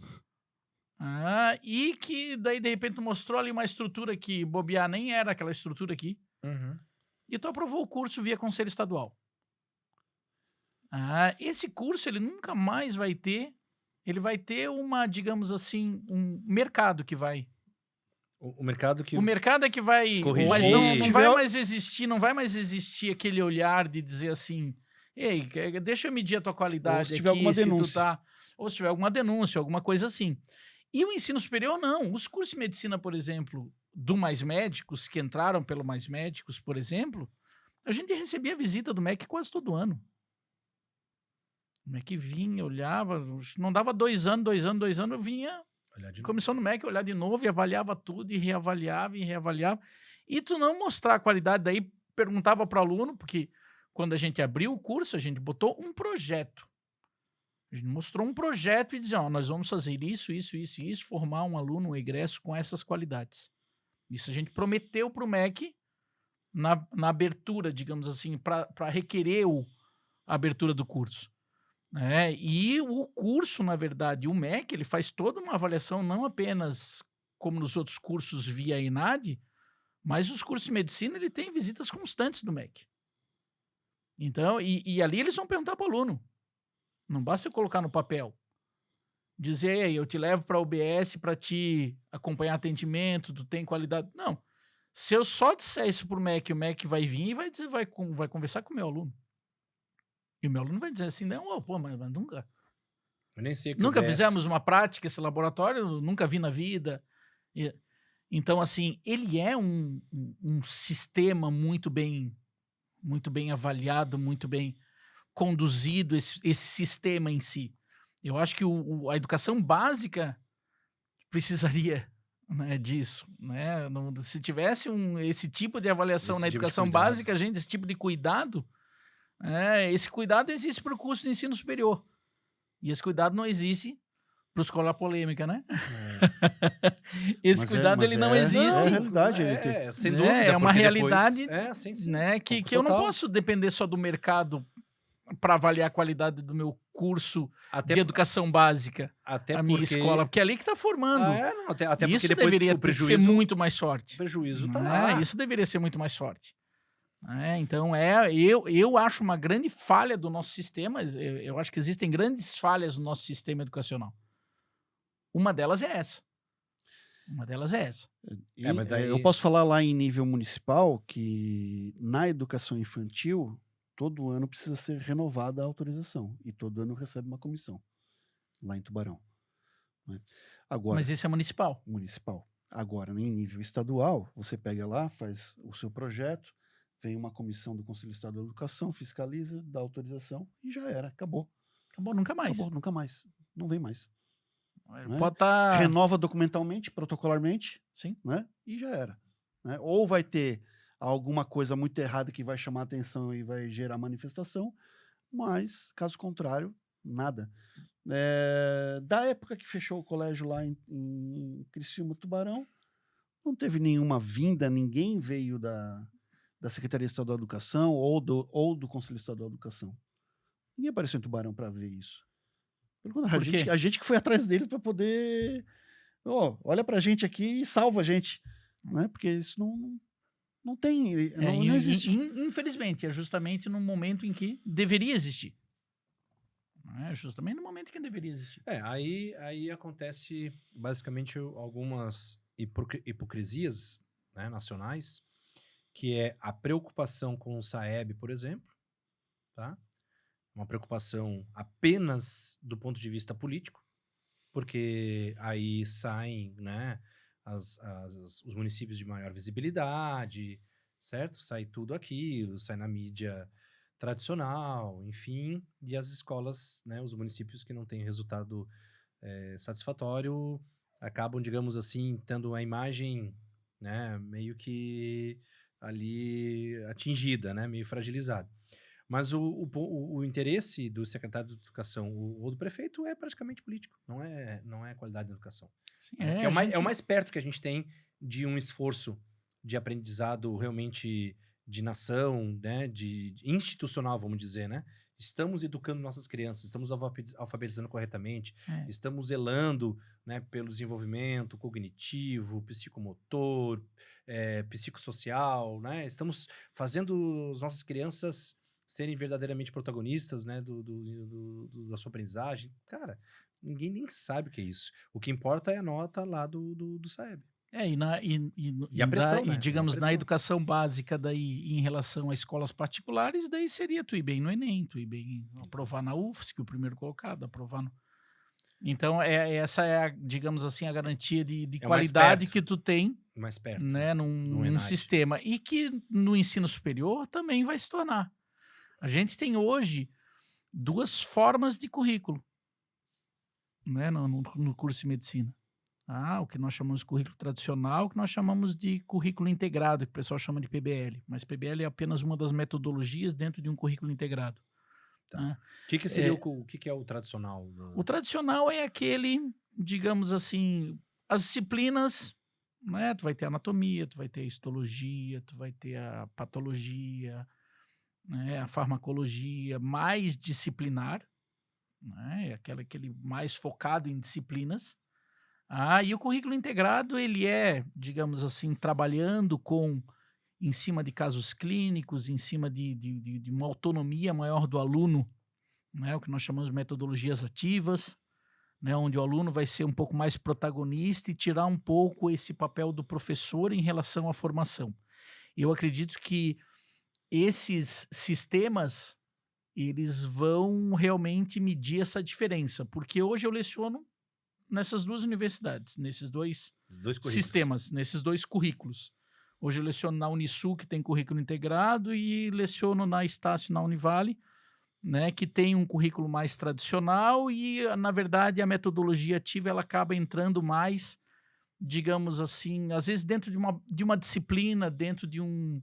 E que daí, de repente, mostrou ali uma estrutura que bobear nem era aquela estrutura aqui. E tu aprovou o curso via Conselho Estadual. Esse curso, ele nunca mais vai ter, ele vai ter uma, digamos assim, um mercado que vai... O mercado que... O mercado é que vai... corrigir. Mas não vai mais existir, não vai mais existir aquele olhar de dizer assim, ei, deixa eu medir a tua qualidade ou se tiver aqui, alguma se denúncia. tu tá... Ou se tiver alguma denúncia, alguma coisa assim. E o ensino superior, não. Os cursos de medicina, por exemplo, do Mais Médicos, que entraram pelo Mais Médicos, por exemplo, a gente recebia visita do MEC quase todo ano. O MEC vinha, olhava, não dava 2 anos, eu vinha, comissão do MEC, olhar de novo e avaliava tudo, e reavaliava. E tu não mostrar a qualidade, daí perguntava para o aluno, porque quando a gente abriu o curso, a gente botou um projeto. A gente mostrou um projeto e dizia, nós vamos fazer isso, formar um aluno, um egresso com essas qualidades. Isso a gente prometeu para o MEC na abertura, digamos assim, para requerer a abertura do curso. E o curso, na verdade, o MEC, ele faz toda uma avaliação, não apenas como nos outros cursos via ENAD, mas os cursos de medicina, ele tem visitas constantes do MEC. Então, e ali eles vão perguntar para o aluno. Não basta eu colocar no papel. Dizer, eu te levo para a UBS para te acompanhar atendimento, tu tem qualidade. Não. Se eu só disser isso para o MEC vai vir e vai conversar com o meu aluno. E o meu aluno vai dizer assim, não, mas nunca. Eu nem sei o que nunca fizemos uma prática, esse laboratório, nunca vi na vida. Então, assim, ele é um sistema muito bem avaliado, muito bem conduzido, esse sistema em si. Eu acho que a educação básica precisaria, né, disso. Né? Se tivesse esse tipo de avaliação na educação básica, esse tipo de cuidado, esse cuidado existe para o curso de ensino superior. E esse cuidado não existe para a escola polêmica, né? Esse cuidado ele não existe. É a realidade. Sem dúvida. É uma realidade sim. Né, que eu não posso depender só do mercado para avaliar a qualidade do meu curso Até, de educação básica, até a minha porque... escola, porque é ali que está formando. Não, até porque Isso depois deveria o prejuízo, ser muito mais forte. o prejuízo tá né? lá. Isso deveria ser muito mais forte. Então, eu acho uma grande falha do nosso sistema. Eu acho que existem grandes falhas no nosso sistema educacional. Uma delas é essa. E, mas daí- eu posso falar lá em nível municipal que na educação infantil, todo ano precisa ser renovada a autorização e todo ano recebe uma comissão lá em Tubarão. Né? Agora, Mas isso é municipal. municipal. Agora, em nível estadual, você pega lá, faz o seu projeto, vem uma comissão do Conselho Estadual de Educação, fiscaliza, dá autorização e já era, acabou. Acabou nunca mais. Acabou, nunca mais. Não vem mais. Né? Pode estar... Renova documentalmente, protocolarmente, Sim. né? E já era. Né? Ou vai ter alguma coisa muito errada que vai chamar a atenção e vai gerar manifestação, mas, caso contrário, nada. Da época que fechou o colégio lá em Criciúma, Tubarão, não teve nenhuma vinda, ninguém veio da Secretaria Estadual de Educação ou do Conselho Estadual de Educação. Ninguém apareceu em Tubarão para ver isso. Por quê? A gente que foi atrás deles para poder... olha pra gente aqui e salva a gente. Né? Porque isso não tem... não existe. Infelizmente, é justamente no momento em que deveria existir. Justamente no momento em que deveria existir. Aí acontece basicamente algumas hipocrisias, né, nacionais, que é a preocupação com o SAEB, por exemplo, tá? Uma preocupação apenas do ponto de vista político, porque aí saem, né, os municípios de maior visibilidade, certo? Sai tudo aquilo, sai na mídia tradicional, enfim, e as escolas, né, os municípios que não têm resultado satisfatório acabam, digamos assim, tendo a imagem, né, meio que ali atingida, né, meio fragilizada. Mas o interesse do secretário de Educação ou do prefeito é praticamente político, não é qualidade da educação. Sim, É o mais perto que a gente tem de um esforço de aprendizado realmente de nação, né, de institucional, vamos dizer, né? Estamos educando nossas crianças, estamos alfabetizando corretamente, estamos zelando, né, pelo desenvolvimento cognitivo, psicomotor, psicossocial, né? Estamos fazendo as nossas crianças serem verdadeiramente protagonistas, né, da sua aprendizagem. Cara, ninguém nem sabe o que é isso. O que importa é a nota lá do SAEB. E a pressão, né? digamos, A na pressão. educação básica, daí, em relação a escolas particulares, daí seria tu ir bem no Enem, tu ir bem aprovar na UFSC, o primeiro colocado, aprovar no... Então, essa é, digamos assim, a garantia de É o mais qualidade perto. que tu tem, Mais perto. né, do num ENAD. sistema. E que no ensino superior também vai se tornar. A gente tem hoje 2 formas de currículo, né, no curso de medicina. O que nós chamamos de currículo tradicional, o que nós chamamos de currículo integrado, que o pessoal chama de PBL. Mas PBL é apenas uma das metodologias dentro de um currículo integrado. Tá. Né? O que seria o que é o tradicional? O tradicional é aquele, digamos assim, as disciplinas, né? Tu vai ter anatomia, tu vai ter histologia, tu vai ter a patologia, né? A farmacologia, mais disciplinar, né? Aquele mais focado em disciplinas. E o currículo integrado, ele é, digamos assim, trabalhando em cima de casos clínicos, em cima de uma autonomia maior do aluno, né? O que nós chamamos de metodologias ativas, né? Onde o aluno vai ser um pouco mais protagonista e tirar um pouco esse papel do professor em relação à formação. Eu acredito que esses sistemas, eles vão realmente medir essa diferença, porque hoje eu leciono nessas 2 universidades, nesses 2 sistemas, nesses 2 currículos. Hoje eu leciono na Unisul, que tem currículo integrado, e leciono na Estácio, na Univale, né, que tem um currículo mais tradicional e, na verdade, a metodologia ativa ela acaba entrando mais, digamos assim, às vezes dentro de uma disciplina, dentro de um...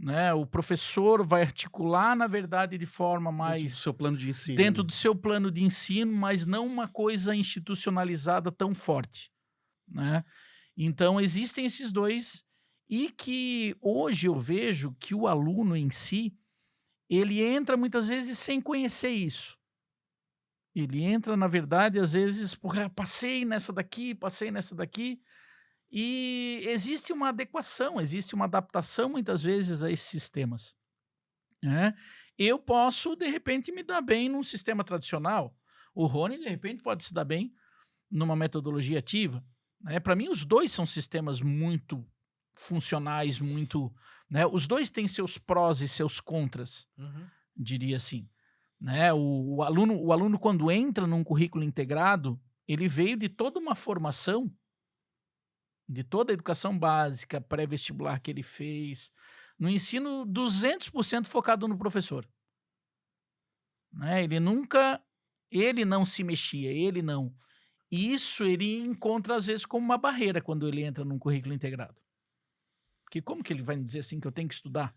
Né, o professor vai articular, na verdade, de forma mais... Dentro do seu plano de ensino. Dentro do seu plano de ensino, mas não uma coisa institucionalizada tão forte. Né? Então, existem esses 2, e que hoje eu vejo que o aluno em si, ele entra muitas vezes sem conhecer isso. Ele entra, na verdade, às vezes, porra, passei nessa daqui, e existe uma adequação, existe uma adaptação, muitas vezes, a esses sistemas, né? Eu posso, de repente, me dar bem num sistema tradicional. O Rony, de repente, pode se dar bem numa metodologia ativa, né? Para mim, os dois são sistemas muito funcionais, muito, né? Os dois têm seus prós e seus contras, diria assim, né? O aluno, quando entra num currículo integrado, ele veio de toda uma formação, de toda a educação básica, pré-vestibular que ele fez, no ensino 200% focado no professor, né? Ele não se mexia, ele não. Isso ele encontra, às vezes, como uma barreira quando ele entra num currículo integrado. Porque como que ele vai dizer assim que eu tenho que estudar?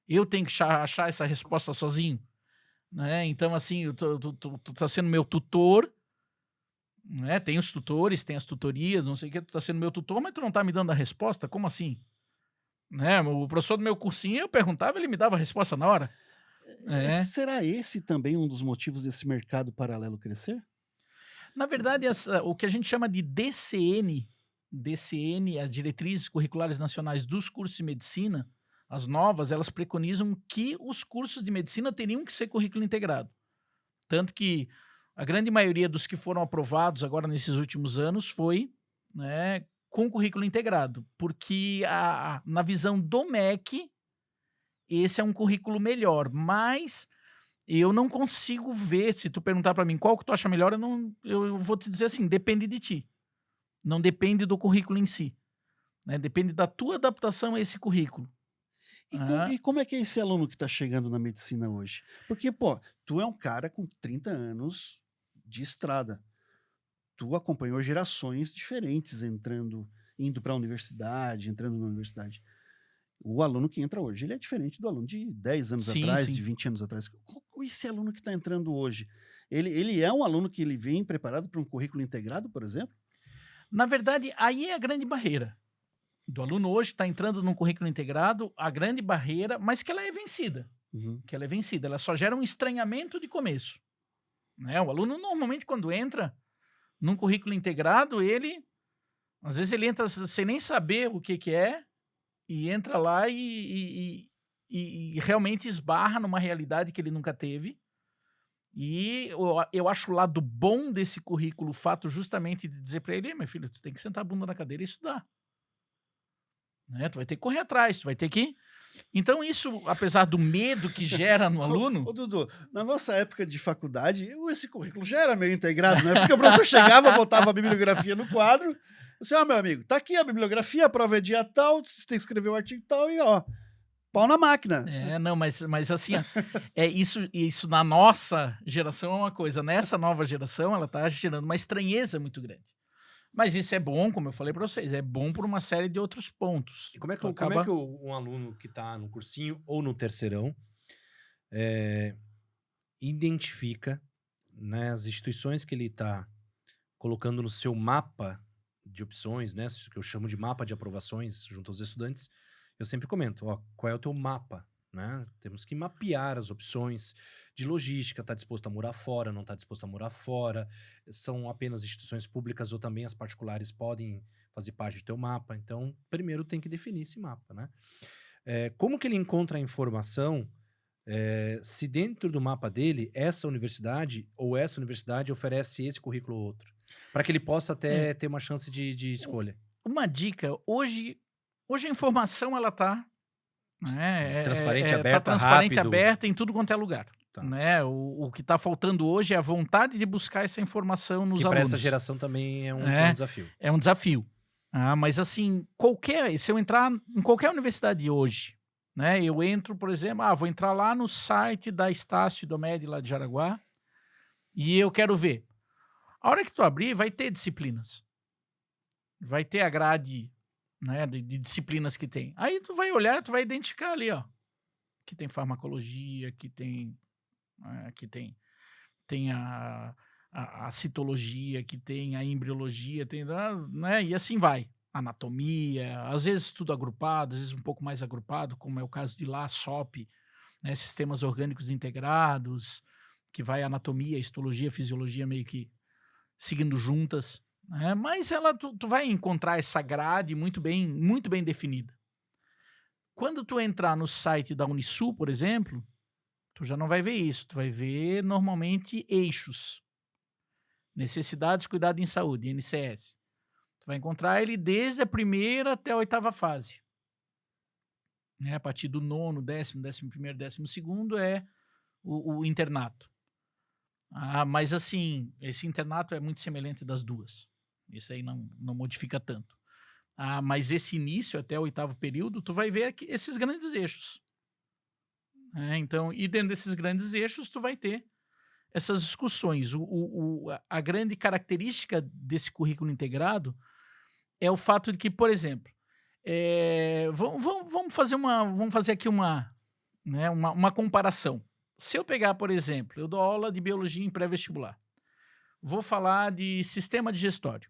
Eu tenho que achar essa resposta sozinho, né? Então, assim, tu tá sendo meu tutor, né? Tem os tutores, tem as tutorias, não sei o que, tu tá sendo meu tutor, mas tu não tá me dando a resposta? Como assim? Né? O professor do meu cursinho, eu perguntava, ele me dava a resposta na hora. Será esse também um dos motivos desse mercado paralelo crescer? Na verdade, o que a gente chama de DCN, as Diretrizes Curriculares Nacionais dos cursos de medicina, as novas, elas preconizam que os cursos de medicina teriam que ser currículo integrado. Tanto que a grande maioria dos que foram aprovados agora nesses últimos anos foi, né, com currículo integrado, porque na visão do MEC, esse é um currículo melhor, mas eu não consigo ver, se tu perguntar para mim qual que tu acha melhor, eu vou te dizer assim, depende de ti. Não depende do currículo em si, né? Depende da tua adaptação a esse currículo. E como é que é esse aluno que está chegando na medicina hoje? Porque, pô, tu é um cara com 30 anos de estrada. Tu acompanhou gerações diferentes indo para a universidade, entrando na universidade. O aluno que entra hoje, ele é diferente do aluno de 10 anos atrás, sim. de 20 anos atrás. Esse aluno que está entrando hoje, ele é um aluno que ele vem preparado para um currículo integrado, por exemplo? Na verdade, aí é a grande barreira. Do aluno hoje está entrando num currículo integrado, a grande barreira, mas que ela é vencida. Ela só gera um estranhamento de começo, né? O aluno, normalmente, quando entra num currículo integrado, às vezes ele entra sem nem saber o que é, e entra lá e realmente esbarra numa realidade que ele nunca teve. E eu acho o lado bom desse currículo o fato justamente de dizer para ele: meu filho, tu tem que sentar a bunda na cadeira e estudar, né? Tu vai ter que correr atrás, tu vai ter que... Então isso, apesar do medo que gera no aluno... Ô, Dudu, na nossa época de faculdade, esse currículo já era meio integrado, né? Porque o professor chegava, botava a bibliografia no quadro, assim, ó, meu amigo, tá aqui a bibliografia, a prova é dia tal, você tem que escrever o artigo tal e, ó, pau na máquina. Não, mas assim, ó, isso na nossa geração é uma coisa, nessa nova geração ela tá gerando uma estranheza muito grande. Mas isso é bom, como eu falei para vocês, é bom por uma série de outros pontos. E como é que um aluno que está no cursinho ou no terceirão identifica, né, as instituições que ele está colocando no seu mapa de opções, né, que eu chamo de mapa de aprovações junto aos estudantes? Eu sempre comento, ó, qual é o teu mapa, né? Temos que mapear as opções de logística, está disposto a morar fora, não está disposto a morar fora, são apenas instituições públicas ou também as particulares podem fazer parte do teu mapa. Então, primeiro tem que definir esse mapa, né? Como que ele encontra a informação se dentro do mapa dele, essa universidade oferece esse currículo ou outro? Para que ele possa até ter uma chance de escolha. Uma dica, hoje a informação ela tá, né, transparente, aberta, tá transparente, rápido. aberta em tudo quanto é lugar. Tá. Né? O que está faltando hoje é a vontade de buscar essa informação nos que alunos. para essa geração também é um desafio. É um desafio. Mas assim, se eu entrar em qualquer universidade hoje, né, eu entro, por exemplo, vou entrar lá no site da Estácio e do Med lá de Jaraguá e eu quero ver. A hora que tu abrir, vai ter disciplinas. Vai ter a grade, né, de disciplinas que tem. Aí tu vai olhar, tu vai identificar ali, ó, que tem farmacologia, que tem a citologia, que tem a embriologia, né, e assim vai. Anatomia, às vezes tudo agrupado, às vezes um pouco mais agrupado, como é o caso de lá, SOP, né, Sistemas Orgânicos Integrados, que vai anatomia, histologia, fisiologia meio que seguindo juntas, né? Mas tu vai encontrar essa grade muito bem definida. Quando tu entrar no site da Unisul, por exemplo, tu já não vai ver isso. Tu vai ver, normalmente, eixos. Necessidades, cuidado em saúde, NCS. Tu vai encontrar ele desde a primeira até a 8ª fase. Né? A partir do 9º, 10º, 11º, 12º é o internato. Mas, assim, esse internato é muito semelhante das duas. Isso aí não modifica tanto. Mas esse início, até o 8º período, tu vai ver aqui, esses grandes eixos. Então, e dentro desses grandes eixos, tu vai ter essas discussões. A grande característica desse currículo integrado é o fato de que, por exemplo, vamos fazer aqui uma comparação. Se eu pegar, por exemplo, eu dou aula de biologia em pré-vestibular, vou falar de sistema digestório,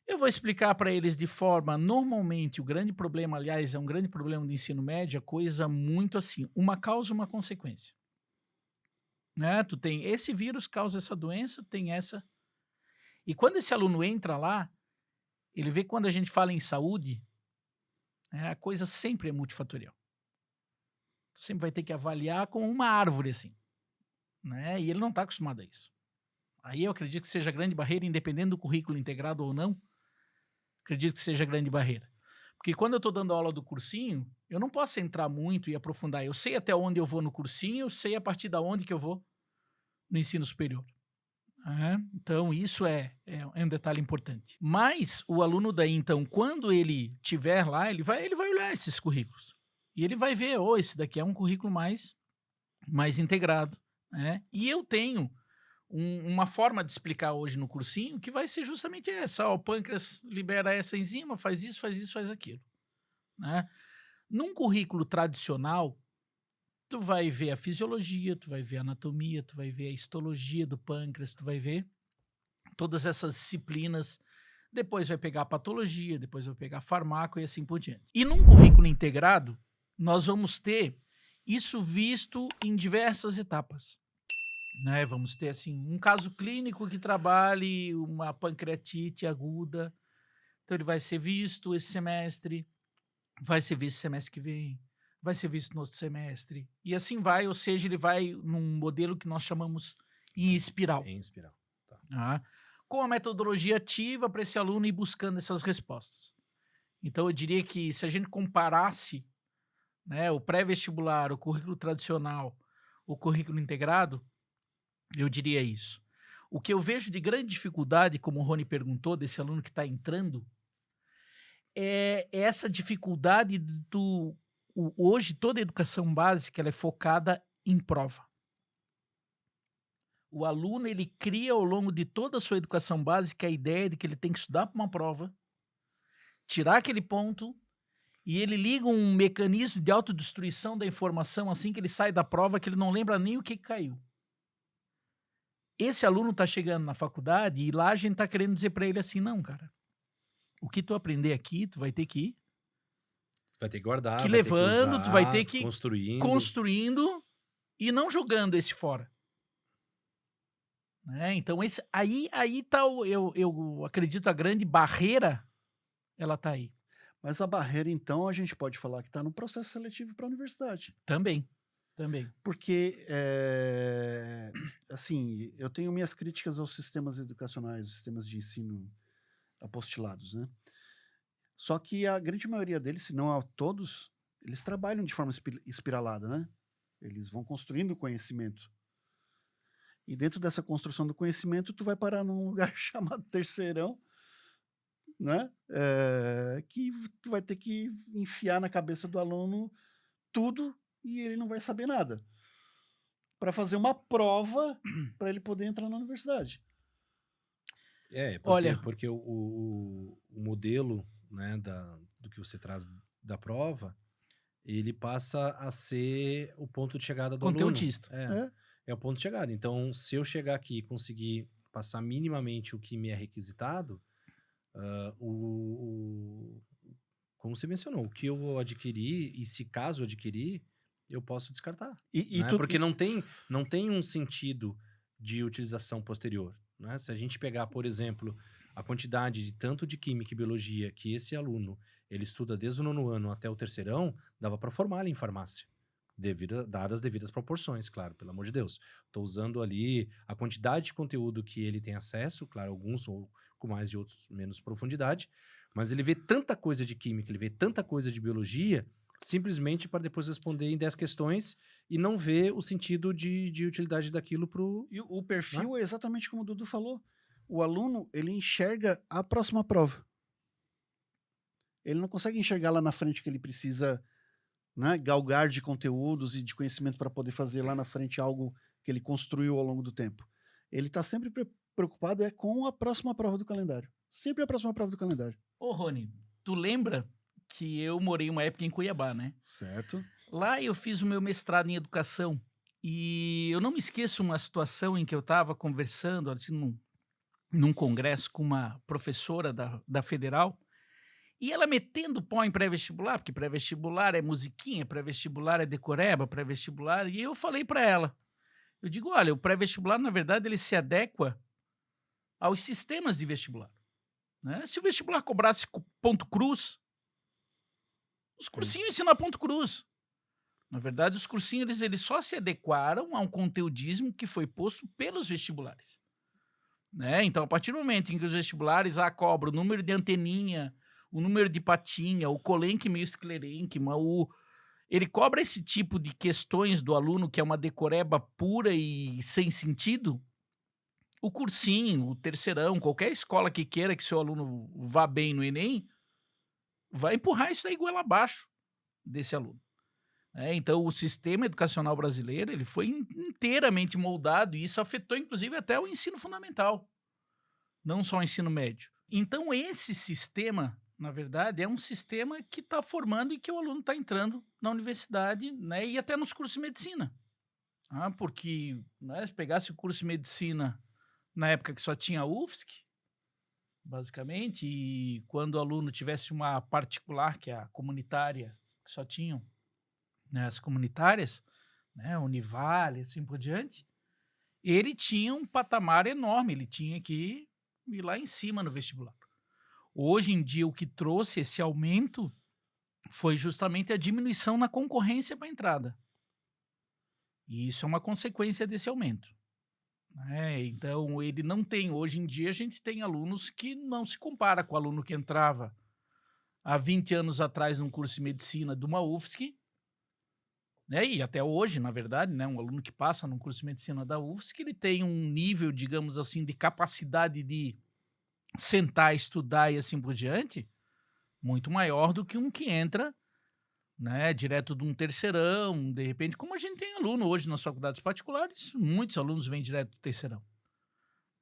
eu vou explicar para eles de forma, normalmente, o grande problema, aliás, é um grande problema do ensino médio, coisa muito assim, uma causa e uma consequência. Tu tem esse vírus, causa essa doença, tem essa. E quando esse aluno entra lá, ele vê que quando a gente fala em saúde, a coisa sempre é multifatorial. Tu sempre vai ter que avaliar com uma árvore, assim. E ele não está acostumado a isso. Aí eu acredito que seja grande barreira, independente do currículo integrado ou não, acredito que seja grande barreira. Porque quando eu estou dando aula do cursinho, eu não posso entrar muito e aprofundar. Eu sei até onde eu vou no cursinho, eu sei a partir de onde que eu vou no ensino superior. Então, isso é um detalhe importante. Mas o aluno daí, então, quando ele estiver lá, ele vai olhar esses currículos. E ele vai ver, esse daqui é um currículo mais integrado. E eu tenho uma forma de explicar hoje no cursinho que vai ser justamente essa. O pâncreas libera essa enzima, faz isso, faz aquilo. Num currículo tradicional, tu vai ver a fisiologia, tu vai ver a anatomia, tu vai ver a histologia do pâncreas, tu vai ver todas essas disciplinas, depois vai pegar a patologia, depois vai pegar farmaco e assim por diante. E num currículo integrado, nós vamos ter isso visto em diversas etapas. Vamos ter assim, um caso clínico que trabalhe uma pancreatite aguda, então ele vai ser visto esse semestre, vai ser visto semestre que vem, vai ser visto no outro semestre, e assim vai, ou seja, ele vai num modelo que nós chamamos em espiral. Em espiral, tá. Com a metodologia ativa para esse aluno ir buscando essas respostas. Então eu diria que se a gente comparasse o pré-vestibular, o currículo tradicional, o currículo integrado, eu diria isso. O que eu vejo de grande dificuldade, como o Rony perguntou, desse aluno que está entrando, é essa dificuldade hoje toda a educação básica ela é focada em prova. O aluno ele cria ao longo de toda a sua educação básica a ideia de que ele tem que estudar para uma prova, tirar aquele ponto, e ele liga um mecanismo de autodestruição da informação assim que ele sai da prova que ele não lembra nem o que caiu. Esse aluno está chegando na faculdade e lá a gente está querendo dizer para ele assim, não, cara, o que tu aprender aqui, tu vai ter que ir. Vai ter que guardar, que vai levando, ter que usar, tu vai ter que ir construindo e não jogando esse fora. Então, aí tá, eu acredito, a grande barreira, ela tá aí. Mas a barreira, então, a gente pode falar que está no processo seletivo para a universidade. Também. Porque, assim, eu tenho minhas críticas aos sistemas educacionais, sistemas de ensino apostilados, né? Só que a grande maioria deles, se não a todos, eles trabalham de forma espiralada, né? Eles vão construindo conhecimento. E dentro dessa construção do conhecimento, tu vai parar num lugar chamado terceirão, né? Que tu vai ter que enfiar na cabeça do aluno tudo e ele não vai saber nada. Para fazer uma prova para ele poder entrar na universidade. Porque o modelo, né, do que você traz da prova, ele passa a ser o ponto de chegada do conteudista. aluno. É o ponto de chegada. Então, se eu chegar aqui e conseguir passar minimamente o que me é requisitado, como você mencionou, o que eu adquiri, e se caso adquirir, eu posso descartar. E Né? tu- Porque não tem um sentido de utilização posterior. Né? Se a gente pegar, por exemplo, a quantidade de tanto de química e biologia que esse aluno ele estuda desde o 9º ano até o 3º, dava para formar ele em farmácia. Dadas as devidas proporções, claro, pelo amor de Deus. Estou usando ali a quantidade de conteúdo que ele tem acesso, claro, alguns ou com mais de outros menos profundidade, mas ele vê tanta coisa de química, ele vê tanta coisa de biologia, simplesmente para depois responder em 10 questões e não ver o sentido de utilidade daquilo pro... E o perfil é exatamente como o Dudu falou. O aluno, ele enxerga a próxima prova. Ele não consegue enxergar lá na frente que ele precisa, né, galgar de conteúdos e de conhecimento para poder fazer lá na frente algo que ele construiu ao longo do tempo. Ele está sempre preocupado com a próxima prova do calendário. Sempre a próxima prova do calendário. Ô, Rony, tu lembra que eu morei uma época em Cuiabá, né? Certo? Lá eu fiz o meu mestrado em educação e eu não me esqueço uma situação em que eu estava conversando assim, num congresso com uma professora da Federal e ela metendo pau em pré-vestibular, porque pré-vestibular é musiquinha, pré-vestibular é decoreba, pré-vestibular, e eu falei para ela, eu digo, olha, o pré-vestibular, na verdade, ele se adequa aos sistemas de vestibular. Né? Se o vestibular cobrasse ponto cruz, os cursinhos ensinam ponto cruz. Na verdade, os cursinhos eles só se adequaram a um conteudismo que foi posto pelos vestibulares. Né? Então, a partir do momento em que os vestibulares cobram o número de anteninha, o número de patinha, o colenquima e o esclerênquima, ele cobra esse tipo de questões do aluno que é uma decoreba pura e sem sentido. O cursinho, o terceirão, qualquer escola que queira que seu aluno vá bem no Enem, vai empurrar isso daí goela abaixo desse aluno. Então, o sistema educacional brasileiro ele foi inteiramente moldado e isso afetou, inclusive, até o ensino fundamental, não só o ensino médio. Então, esse sistema, na verdade, é um sistema que está formando e que o aluno está entrando na universidade, né, e até nos cursos de medicina. Porque, né, se pegasse o curso de medicina na época que só tinha a UFSC, basicamente, e quando o aluno tivesse uma particular, que é a comunitária, que só tinham, né, as comunitárias, né, Univale, assim por diante, ele tinha um patamar enorme, ele tinha que ir lá em cima no vestibular. Hoje em dia, o que trouxe esse aumento foi justamente a diminuição na concorrência para a entrada. E isso é uma consequência desse aumento. Então, ele não tem, hoje em dia, a gente tem alunos que não se compara com o aluno que entrava há 20 anos atrás num curso de medicina de uma UFSC, né? E até hoje, na verdade, né, um aluno que passa num curso de medicina da UFSC, ele tem um nível, digamos assim, de capacidade de sentar, estudar e assim por diante, muito maior do que um que entra, né, direto de um terceirão, de repente, como a gente tem aluno hoje nas faculdades particulares, muitos alunos vêm direto do terceirão.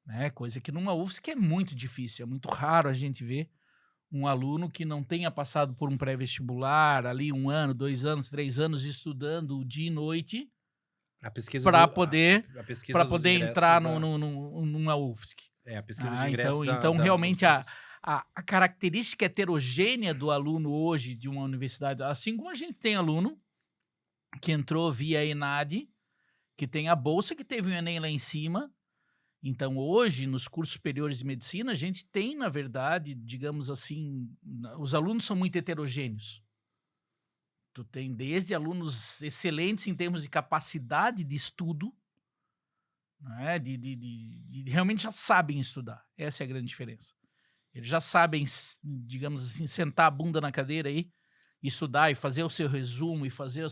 Né, coisa que numa UFSC é muito difícil, é muito raro a gente ver um aluno que não tenha passado por um pré-vestibular, ali 1 ano, 2 anos, 3 anos estudando dia e noite para poder entrar numa UFSC. A pesquisa de ingresso então realmente a característica heterogênea do aluno hoje de uma universidade, assim como a gente tem aluno que entrou via ENAD, que tem a bolsa, que teve o Enem lá em cima. Então, hoje, nos cursos superiores de medicina, a gente tem, na verdade, digamos assim, os alunos são muito heterogêneos. Tu tem desde alunos excelentes em termos de capacidade de estudo, né, de realmente já sabem estudar. Essa é a grande diferença. Eles já sabem, digamos assim, sentar a bunda na cadeira aí, estudar e fazer o seu resumo e fazer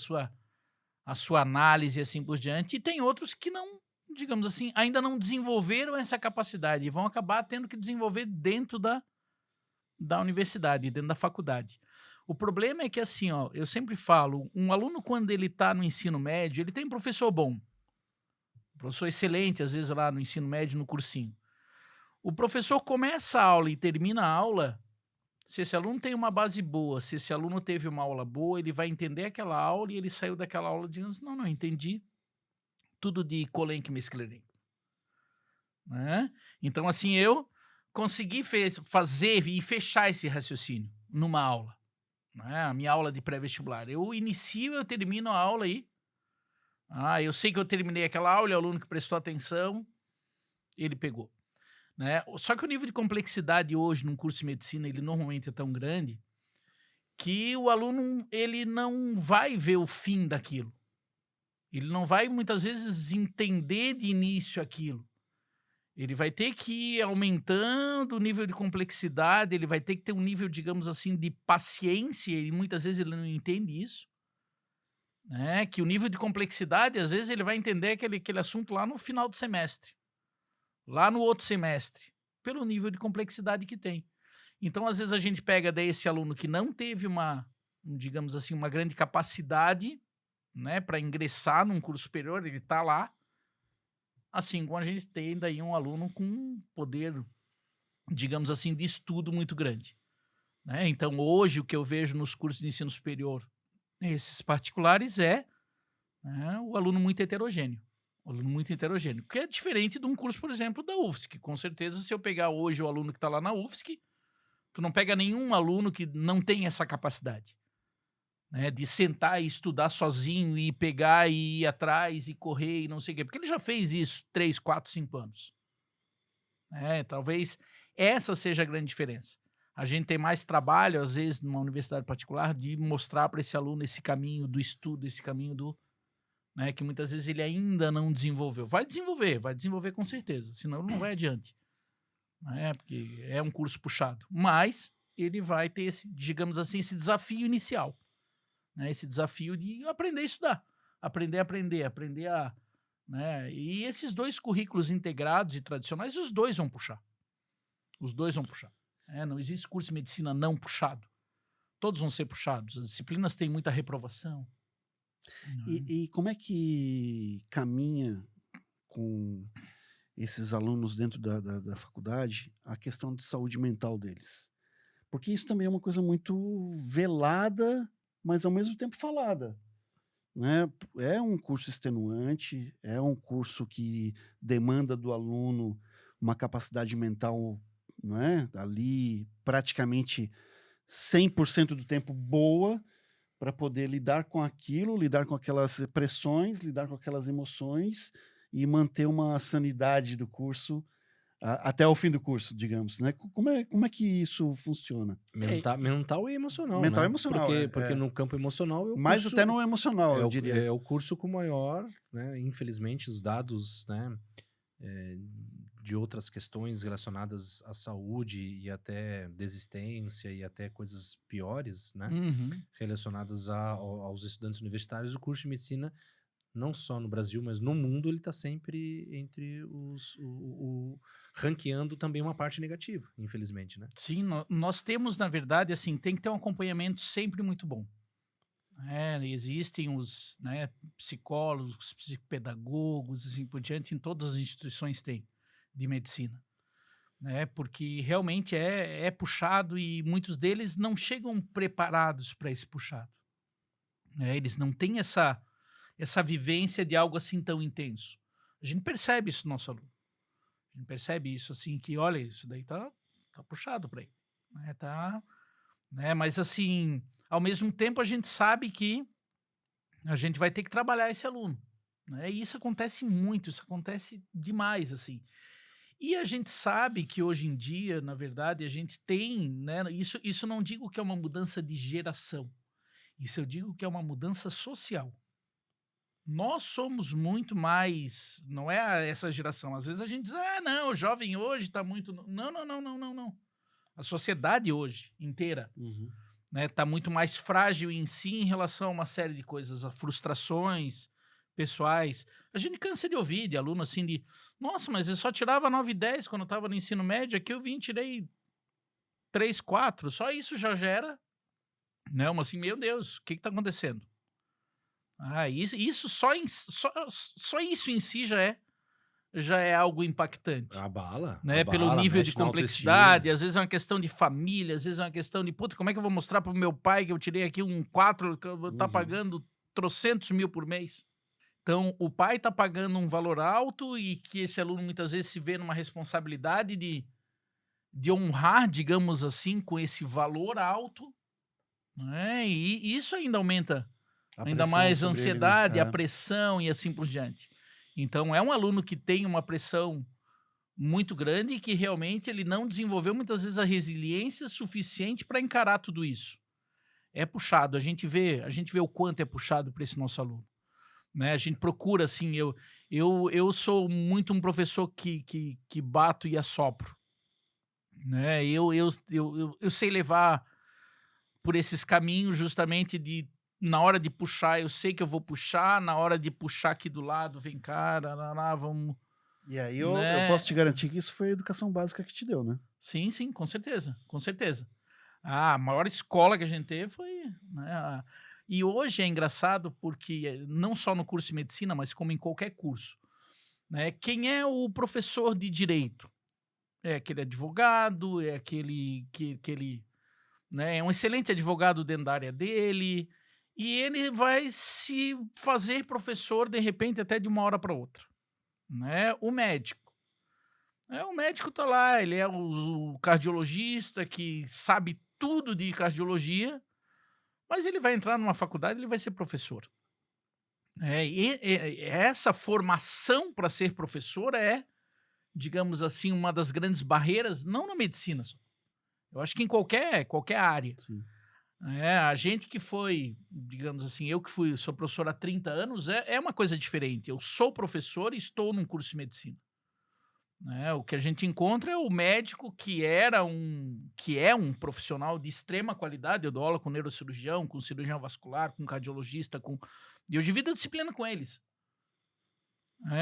a sua análise e assim por diante. E tem outros que não, digamos assim, ainda não desenvolveram essa capacidade e vão acabar tendo que desenvolver dentro da universidade, dentro da faculdade. O problema é que, assim, eu sempre falo, um aluno, quando ele está no ensino médio, ele tem um professor bom, professor excelente, às vezes lá no ensino médio, no cursinho. O professor começa a aula e termina a aula, se esse aluno tem uma base boa, se esse aluno teve uma aula boa, ele vai entender aquela aula e ele saiu daquela aula dizendo assim, não, entendi tudo de colenquima e esclerênquima. Né? Então, assim, eu consegui fazer e fechar esse raciocínio numa aula. né? A minha aula de pré-vestibular. Eu inicio, eu termino a aula aí. Eu sei que eu terminei aquela aula, o aluno que prestou atenção, ele pegou. Né? Só que o nível de complexidade hoje num curso de medicina, ele normalmente é tão grande que o aluno ele não vai ver o fim daquilo. Ele não vai, muitas vezes, entender de início aquilo. Ele vai ter que ir aumentando o nível de complexidade, ele vai ter que ter um nível, digamos assim, de paciência, e muitas vezes ele não entende isso. Né? Que o nível de complexidade, às vezes, ele vai entender aquele assunto lá no final do semestre. Lá no outro semestre, pelo nível de complexidade que tem. Então, às vezes, a gente pega daí esse aluno que não teve digamos assim, uma grande capacidade, né, para ingressar num curso superior, ele está lá, assim como a gente tem daí um aluno com um poder, digamos assim, de estudo muito grande. Né? Então, hoje, o que eu vejo nos cursos de ensino superior, esses particulares, né, o aluno muito heterogêneo. Porque é diferente de um curso, por exemplo, da UFSC. Com certeza, se eu pegar hoje o aluno que está lá na UFSC, tu não pega nenhum aluno que não tem essa capacidade, né, de sentar e estudar sozinho e pegar e ir atrás e correr e não sei o quê. Porque ele já fez isso 3, 4, 5 anos. Talvez essa seja a grande diferença. A gente tem mais trabalho, às vezes, numa universidade particular, de mostrar para esse aluno esse caminho do estudo, esse caminho do... Né, que muitas vezes ele ainda não desenvolveu. Vai desenvolver com certeza, senão ele não vai adiante. Porque é um curso puxado. Mas ele vai ter esse, digamos assim, esse desafio inicial. Né, esse desafio de aprender a estudar. Aprender a... Né, e esses dois currículos integrados e tradicionais, os dois vão puxar. Não existe curso de medicina não puxado. Todos vão ser puxados. As disciplinas têm muita reprovação. E como é que caminha com esses alunos dentro da faculdade a questão de saúde mental deles? Porque isso também é uma coisa muito velada, mas ao mesmo tempo falada. Né? É um curso extenuante, é um curso que demanda do aluno uma capacidade mental, né, ali praticamente 100% do tempo boa, para poder lidar com aquilo, lidar com aquelas pressões, lidar com aquelas emoções e manter uma sanidade do curso até o fim do curso, digamos, né? Como é que isso funciona? Mental e emocional, Mental né? e emocional, Porque no campo emocional é o mais curso, até no emocional, eu diria. É o curso com maior, né? Infelizmente, os dados, né, de outras questões relacionadas à saúde e até desistência e até coisas piores, né? Relacionadas aos estudantes universitários, o curso de medicina, não só no Brasil, mas no mundo, ele está sempre entre ranqueando também uma parte negativa, infelizmente, né? Sim, nós temos, na verdade, assim, tem que ter um acompanhamento sempre muito bom. Existem os, né, psicólogos, os psicopedagogos, assim por diante, em todas as instituições tem de medicina. Né, porque realmente é puxado e muitos deles não chegam preparados para esse puxado. Né, eles não têm essa vivência de algo assim tão intenso. A gente percebe isso no nosso aluno. A gente percebe isso assim, que olha, isso daí tá puxado para ele. Né, mas assim, ao mesmo tempo a gente sabe que a gente vai ter que trabalhar esse aluno. Né, e isso acontece muito, isso acontece demais, assim. E a gente sabe que hoje em dia, na verdade, a gente tem, né, isso não digo que é uma mudança de geração, isso eu digo que é uma mudança social. Nós somos muito mais, não é essa geração, às vezes a gente diz, não, o jovem hoje está muito... Não. A sociedade hoje inteira, né, está muito mais frágil em si em relação a uma série de coisas, a frustrações pessoais. A gente cansa de ouvir de aluno assim de, nossa, mas eu só tirava 9 e 10 quando eu estava no ensino médio, aqui eu tirei 3, 4, só isso já gera, né, assim, meu Deus, o que está acontecendo? Isso só isso em si já é algo impactante. Abala, né? Pelo nível de complexidade, às vezes é uma questão de família, às vezes é uma questão de, puta, como é que eu vou mostrar pro meu pai que eu tirei aqui um 4, que eu vou estar pagando trocentos mil por mês? Então, o pai está pagando um valor alto e que esse aluno muitas vezes se vê numa responsabilidade de honrar, digamos assim, com esse valor alto, né? E isso ainda aumenta A ainda pressão mais a sobre ele, né? ansiedade, a É. pressão e assim por diante. Então é um aluno que tem uma pressão muito grande e que realmente ele não desenvolveu muitas vezes a resiliência suficiente para encarar tudo isso. É puxado, a gente vê o quanto é puxado para esse nosso aluno, né? A gente procura assim, eu sou muito um professor que bato e assopro, né? Eu sei levar por esses caminhos justamente de na hora de puxar, eu sei que eu vou puxar, na hora de puxar aqui do lado, vem cá, lá, vamos, E aí eu né? posso te garantir que isso foi a educação básica que te deu, né? Sim, sim, com certeza, com certeza. A maior escola que a gente teve foi, né, e hoje é engraçado porque não só no curso de medicina, mas como em qualquer curso, né? Quem é o professor de direito? É aquele advogado, é aquele, né, é um excelente advogado dentro da área dele, e ele vai se fazer professor de repente até de uma hora para outra, né? O médico tá lá, ele é o cardiologista que sabe tudo de cardiologia, mas ele vai entrar numa faculdade, ele vai ser professor. Essa formação para ser professor é, digamos assim, uma das grandes barreiras, não na medicina só. Eu acho que em qualquer área. Sim. A gente que foi, digamos assim, eu que sou professor há 30 anos, é uma coisa diferente. Eu sou professor e estou num curso de medicina. Né? O que a gente encontra é o médico que é um profissional de extrema qualidade. Eu dou aula com neurocirurgião, com cirurgião vascular, com cardiologista, e eu divido a disciplina com eles.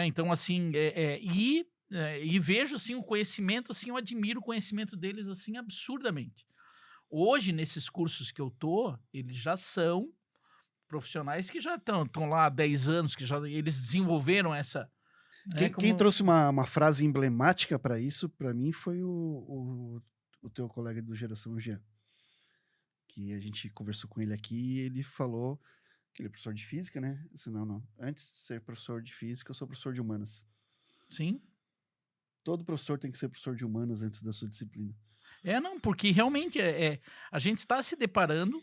Então, assim, e vejo assim, o conhecimento, assim, eu admiro o conhecimento deles assim absurdamente. Hoje, nesses cursos que eu tô, eles já são profissionais que já estão lá há 10 anos, que já eles desenvolveram essa. Quem trouxe uma frase emblemática para isso, para mim, foi o teu colega do Geração Jean. Que a gente conversou com ele aqui e ele falou que ele é professor de física, né? Eu disse, não. Antes de ser professor de física, eu sou professor de humanas. Sim. Todo professor tem que ser professor de humanas antes da sua disciplina. Não, porque realmente a gente está se deparando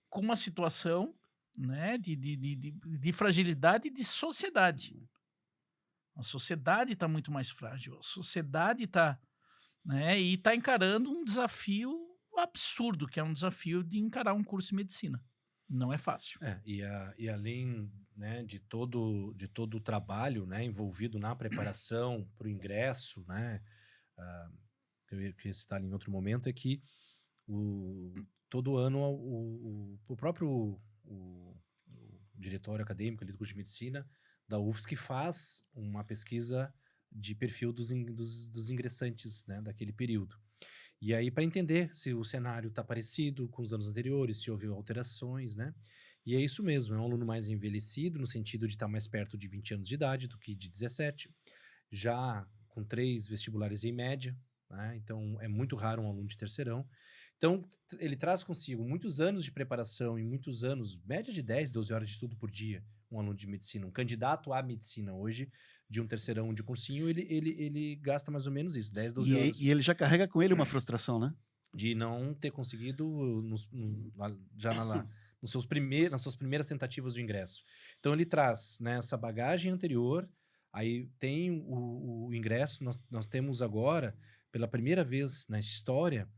com uma situação, né, de fragilidade de sociedade. A sociedade está muito mais frágil. A sociedade está, né, e está encarando um desafio absurdo, que é um desafio de encarar um curso de medicina. Não é fácil. E além, né, de todo o trabalho, né, envolvido na preparação para o ingresso, né, que eu ia citar ali em outro momento, é que todo ano o próprio o diretório acadêmico ali do curso de medicina da UFSC faz uma pesquisa de perfil dos ingressantes, né, daquele período. E aí, para entender se o cenário está parecido com os anos anteriores, se houve alterações, né? E é isso mesmo, é um aluno mais envelhecido, no sentido de estar mais perto de 20 anos de idade do que de 17, já com 3 vestibulares em média, né? Então é muito raro um aluno de terceirão. Então ele traz consigo muitos anos de preparação e muitos anos, média de 10, 12 horas de estudo por dia, um aluno de medicina, um candidato à medicina hoje, de um terceirão de cursinho, ele gasta mais ou menos isso, 10, 12 horas. E ele já carrega com ele uma frustração, né? De não ter conseguido nas suas primeiras tentativas do ingresso. Então ele traz, né, essa bagagem anterior, aí tem o ingresso, nós temos agora, pela primeira vez na história,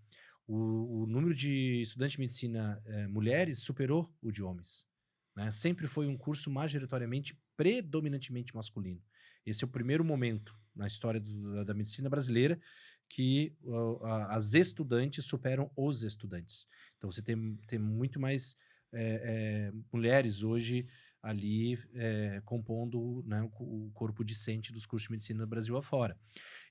o número de estudantes de medicina mulheres superou o de homens. Né? Sempre foi um curso majoritariamente, predominantemente masculino. Esse é o primeiro momento na história da medicina brasileira que as estudantes superam os estudantes. Então você tem muito mais mulheres hoje ali compondo, né, o corpo discente dos cursos de medicina do Brasil afora.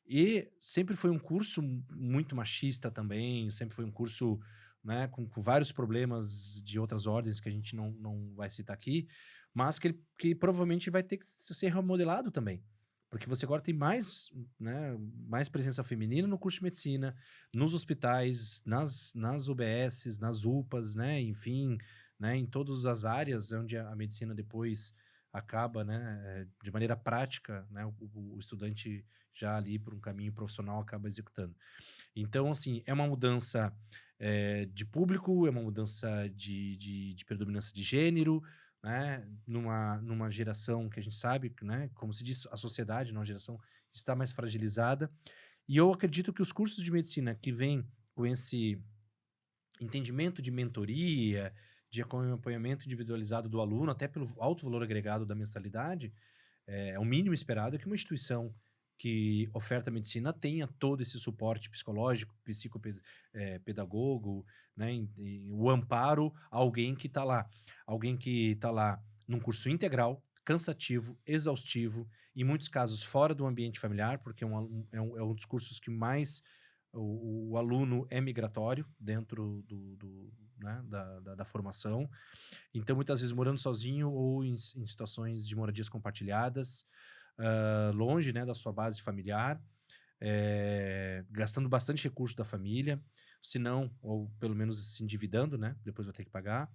E sempre foi um curso muito machista também, sempre foi um curso, né, com vários problemas de outras ordens que a gente não vai citar aqui, mas que provavelmente vai ter que ser remodelado também. Porque você agora tem mais, né, mais presença feminina no curso de medicina, nos hospitais, nas UBSs, nas UPAs, né, enfim, né, em todas as áreas onde a medicina depois acaba, né, de maneira prática, né, o estudante já ali por um caminho profissional acaba executando. Então, assim, é uma mudança de público, é uma mudança de predominância de gênero, né, numa geração que a gente sabe, né, como se diz, a sociedade, numa geração que está mais fragilizada. E eu acredito que os cursos de medicina que vêm com esse entendimento de mentoria, de acompanhamento individualizado do aluno, até pelo alto valor agregado da mensalidade, é o mínimo esperado que uma instituição que oferta medicina tenha todo esse suporte psicológico, psicopedagogo, né, o amparo a alguém que está lá. Alguém que está lá num curso integral, cansativo, exaustivo, em muitos casos fora do ambiente familiar, porque é um dos cursos que mais o aluno é migratório dentro né, da formação. Então, muitas vezes morando sozinho ou em situações de moradias compartilhadas, longe, né, da sua base familiar, gastando bastante recurso da família, se não, ou pelo menos se endividando, né, depois vai ter que pagar.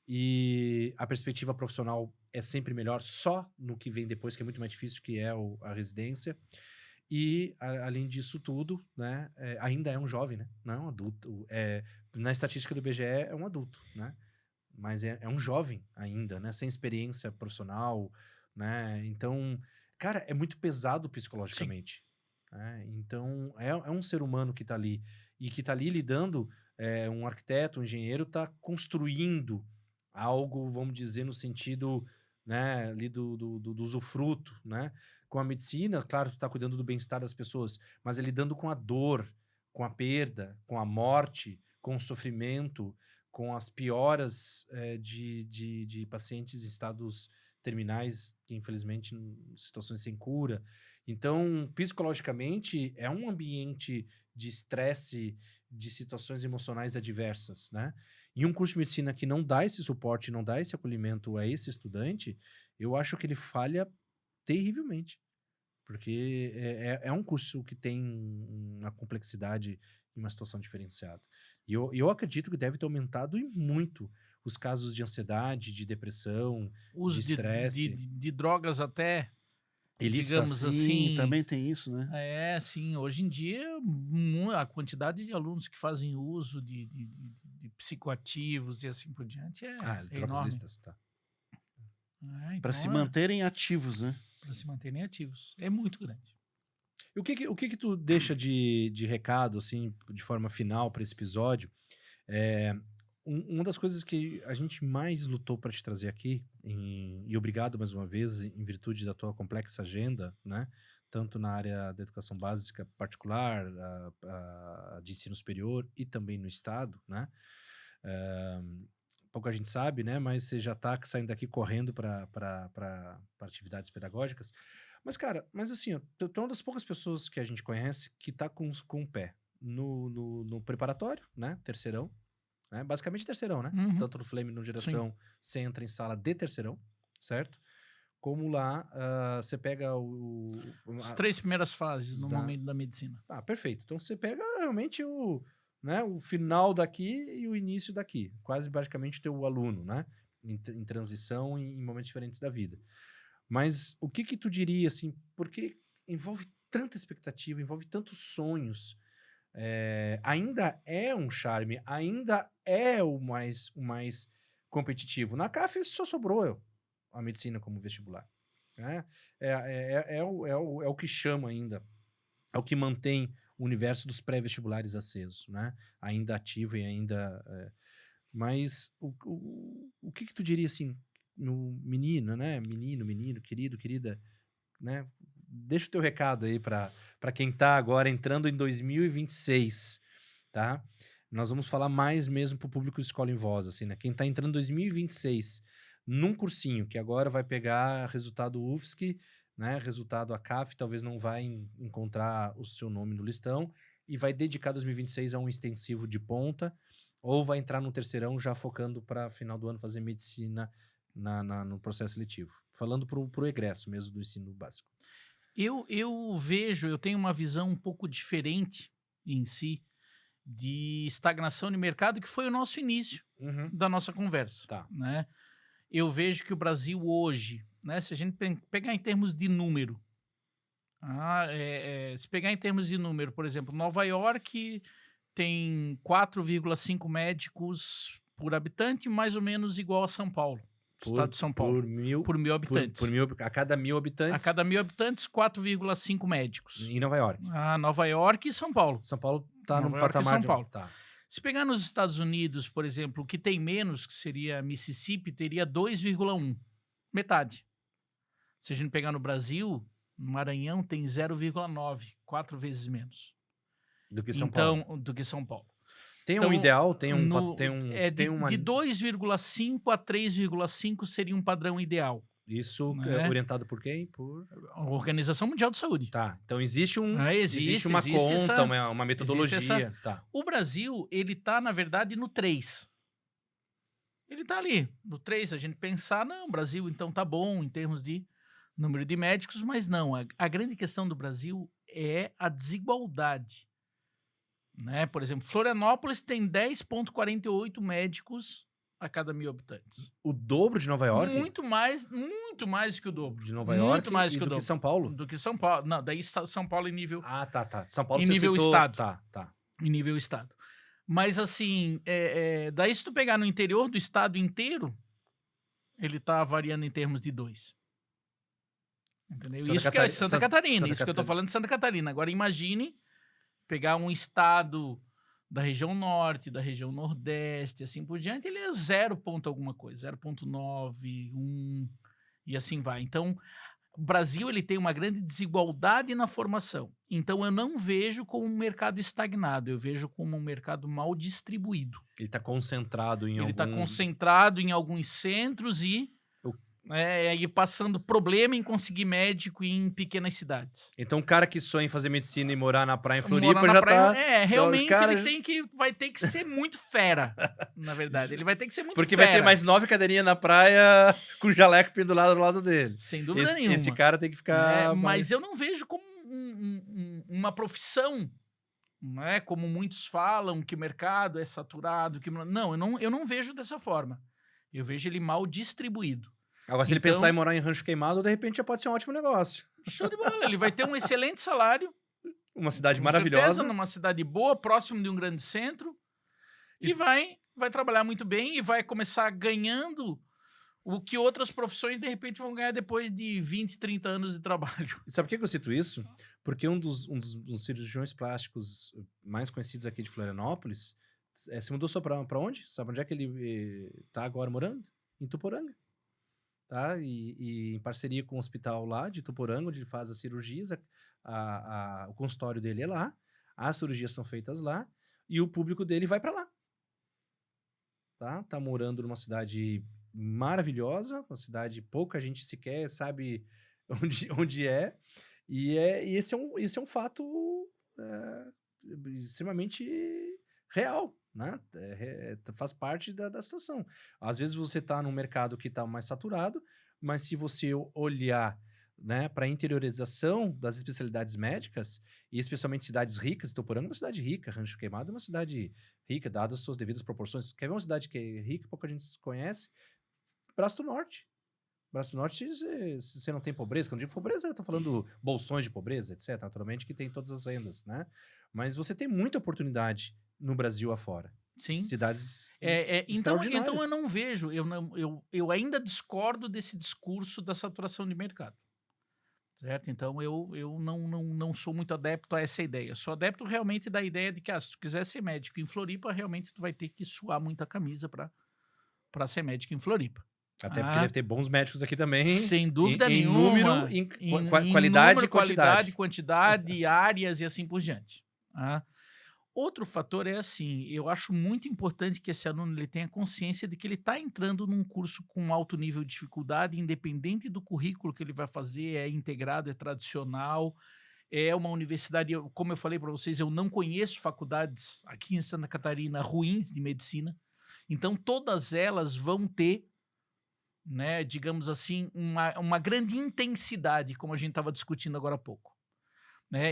E a perspectiva profissional é sempre melhor só no que vem depois, que é muito mais difícil, que é a residência. E, além disso tudo, né, ainda é um jovem, né? Não é um adulto. Na estatística do IBGE é um adulto, né? Mas é um jovem ainda, né? Sem experiência profissional, né? Então, cara, é muito pesado psicologicamente. Né? Então, é um ser humano que tá ali. E que tá ali lidando, um arquiteto, um engenheiro, tá construindo algo, vamos dizer, no sentido, né, ali do usufruto, né? Com a medicina, claro, tu tá cuidando do bem-estar das pessoas, mas é lidando com a dor, com a perda, com a morte, com o sofrimento, com as pioras de pacientes em estados terminais, que infelizmente em situações sem cura. Então, psicologicamente, é um ambiente de estresse, de situações emocionais adversas, né? E um curso de medicina que não dá esse suporte, não dá esse acolhimento a esse estudante, eu acho que ele falha terrivelmente. Porque é um curso que tem uma complexidade e uma situação diferenciada. E eu acredito que deve ter aumentado e muito os casos de ansiedade, de depressão, Uso de estresse. de drogas até, digamos Sim, assim. também tem isso, né? Sim. Hoje em dia, a quantidade de alunos que fazem uso de psicoativos e assim por diante é drogas enorme. listas, tá. Para Então, se manterem ativos, né? para se manterem ativos. É muito grande. E o que tu deixa de recado, assim, de forma final para esse episódio? Uma das coisas que a gente mais lutou para te trazer aqui, e obrigado mais uma vez, em virtude da tua complexa agenda, né? Tanto na área da educação básica particular, de ensino superior e também no estado, né? Pouca gente sabe, né? Mas você já está saindo daqui correndo para atividades pedagógicas. Mas, cara, assim, ó, tu é uma das poucas pessoas que a gente conhece que tá com o pé no preparatório, né? Terceirão, né? Basicamente terceirão, né? Uhum. Tanto no Flame no Geração, você entra em sala de terceirão, certo? Como lá, você pega As 3 primeiras fases no da- momento da medicina. perfeito. Então você pega realmente né, o final daqui e o início daqui. Quase basicamente o teu aluno, né? Em transição, em momentos diferentes da vida. Mas o que tu diria, assim, porque envolve tanta expectativa, envolve tantos sonhos, ainda é um charme, ainda é o mais competitivo. Na CAF só sobrou a medicina como vestibular. Né? É o que chama ainda, é o que mantém o universo dos pré-vestibulares acesos, né? Ainda ativo e ainda... Mas o que tu diria, assim, no menino, né? Menino, querido, querida, né? Deixa o teu recado aí para quem tá agora entrando em 2026, tá? Nós vamos falar mais mesmo pro público de Escola em Voz, assim, né? Quem tá entrando em 2026 num cursinho, que agora vai pegar resultado UFSC, né? Resultado ACAF, talvez não vai encontrar o seu nome no listão, e vai dedicar 2026 a um extensivo de ponta, ou vai entrar no terceirão já focando para final do ano fazer medicina no processo seletivo. Falando pro egresso mesmo do ensino básico. Eu tenho uma visão um pouco diferente em si de estagnação de mercado, que foi o nosso início da nossa conversa. Tá. Né? Eu vejo que o Brasil hoje, né? Se a gente pegar em termos de número, se pegar em termos de número, por exemplo, Nova York tem 4,5 médicos por habitante, mais ou menos igual a São Paulo, estado de São Paulo, por mil habitantes. A cada 1.000 habitantes. A cada 1.000 habitantes, 4,5 médicos. Em Nova York. Nova York e São Paulo. São Paulo está no Nova York e patamar São Paulo. Tá. Se pegar nos Estados Unidos, por exemplo, o que tem menos, que seria Mississippi, teria 2,1. Metade. Se a gente pegar no Brasil, no Maranhão tem 0,9. 4 vezes menos. Do que São Paulo. Do que São Paulo. Tem Então, um ideal? Tem de uma... 2,5 a 3,5 seria um padrão ideal. Isso né? Orientado por quem? Por A Organização Mundial de Saúde. Tá. Então existe existe uma existe conta, uma metodologia. Tá. O Brasil, ele tá, na verdade, no 3. Ele tá ali, no 3. A gente pensar, não, o Brasil, então, tá bom em termos de número de médicos, mas não. A grande questão do Brasil é a desigualdade. Né? Por exemplo, Florianópolis tem 10,48 médicos a cada 1.000 habitantes. O dobro de Nova York? Muito mais que o dobro. De Nova York muito mais e que o do dobro. que São Paulo? Do que São Paulo. Não, daí São Paulo em nível... tá. São Paulo em você nível citou... estado. Tá. Em nível estado. Mas, assim, daí se tu pegar no interior do estado inteiro, ele tá variando em termos de 2. Entendeu? Isso que é Santa Catarina. Isso que eu tô falando de Santa Catarina. Agora, imagine pegar um estado da região norte, da região nordeste, assim por diante, ele é 0 ponto alguma coisa, 0,9, 1, e assim vai. Então, o Brasil ele tem uma grande desigualdade na formação. Então, eu não vejo como um mercado estagnado, eu vejo como um mercado mal distribuído. Ele está concentrado em Ele está concentrado em alguns centros e passando problema em conseguir médico em pequenas cidades. Então, o cara que sonha em fazer medicina e morar na praia em Floripa realmente ele vai ter que ser muito fera, na verdade. Ele vai ter que ser muito Porque fera. vai ter mais 9 cadeirinhas na praia com o jaleco pendurado do lado dele. Sem dúvida nenhuma. Esse cara tem que ficar... Mas eu não vejo como uma profissão, não é? Como muitos falam, que o mercado é saturado. Não, eu não vejo dessa forma. Eu vejo ele mal distribuído. Agora, se ele pensar em morar em Rancho Queimado, de repente já pode ser um ótimo negócio. Show de bola. Ele vai ter um excelente salário. Uma cidade com maravilhosa. Certeza, numa cidade boa, próximo de um grande centro. E vai trabalhar muito bem e vai começar ganhando o que outras profissões, de repente, vão ganhar depois de 20, 30 anos de trabalho. E sabe por que eu cito isso? Porque um dos cirurgiões plásticos mais conhecidos aqui de Florianópolis se mudou só pra onde? Sabe onde é que ele tá agora morando? Em Tuporanga. Tá? E em parceria com o hospital lá de Tuporanga, onde ele faz as cirurgias, o consultório dele é lá, as cirurgias são feitas lá, e o público dele vai para lá. Tá morando numa cidade maravilhosa, uma cidade pouca gente sequer sabe onde é, e esse é um fato extremamente real. Né? Faz parte da situação. Às vezes você está num mercado que está mais saturado, mas se você olhar, né, para a interiorização das especialidades médicas, e especialmente cidades ricas, Tuporanga é uma cidade rica, Rancho Queimado é uma cidade rica, dadas as suas devidas proporções. Quer ver uma cidade que é rica, pouca gente conhece? Braço do Norte. Braço do Norte, você não tem pobreza. Quando eu digo pobreza, eu estou falando bolsões de pobreza, etc. Naturalmente que tem todas as rendas, né? Mas você tem muita oportunidade no Brasil afora. Sim. Cidades então eu não vejo, eu ainda discordo desse discurso da saturação de mercado. Certo? Então eu não sou muito adepto a essa ideia. Eu sou adepto realmente da ideia de que se tu quiser ser médico em Floripa, realmente tu vai ter que suar muita camisa para ser médico em Floripa. Até porque deve ter bons médicos aqui também. Sem dúvida nenhuma. Número, em qualidade número, e quantidade. Quantidade, áreas e assim por diante. Outro fator é assim, eu acho muito importante que esse aluno ele tenha consciência de que ele está entrando num curso com alto nível de dificuldade, independente do currículo que ele vai fazer, é integrado, é tradicional, é uma universidade, como eu falei para vocês, eu não conheço faculdades aqui em Santa Catarina ruins de medicina, então todas elas vão ter, né, digamos assim, uma grande intensidade, como a gente estava discutindo agora há pouco.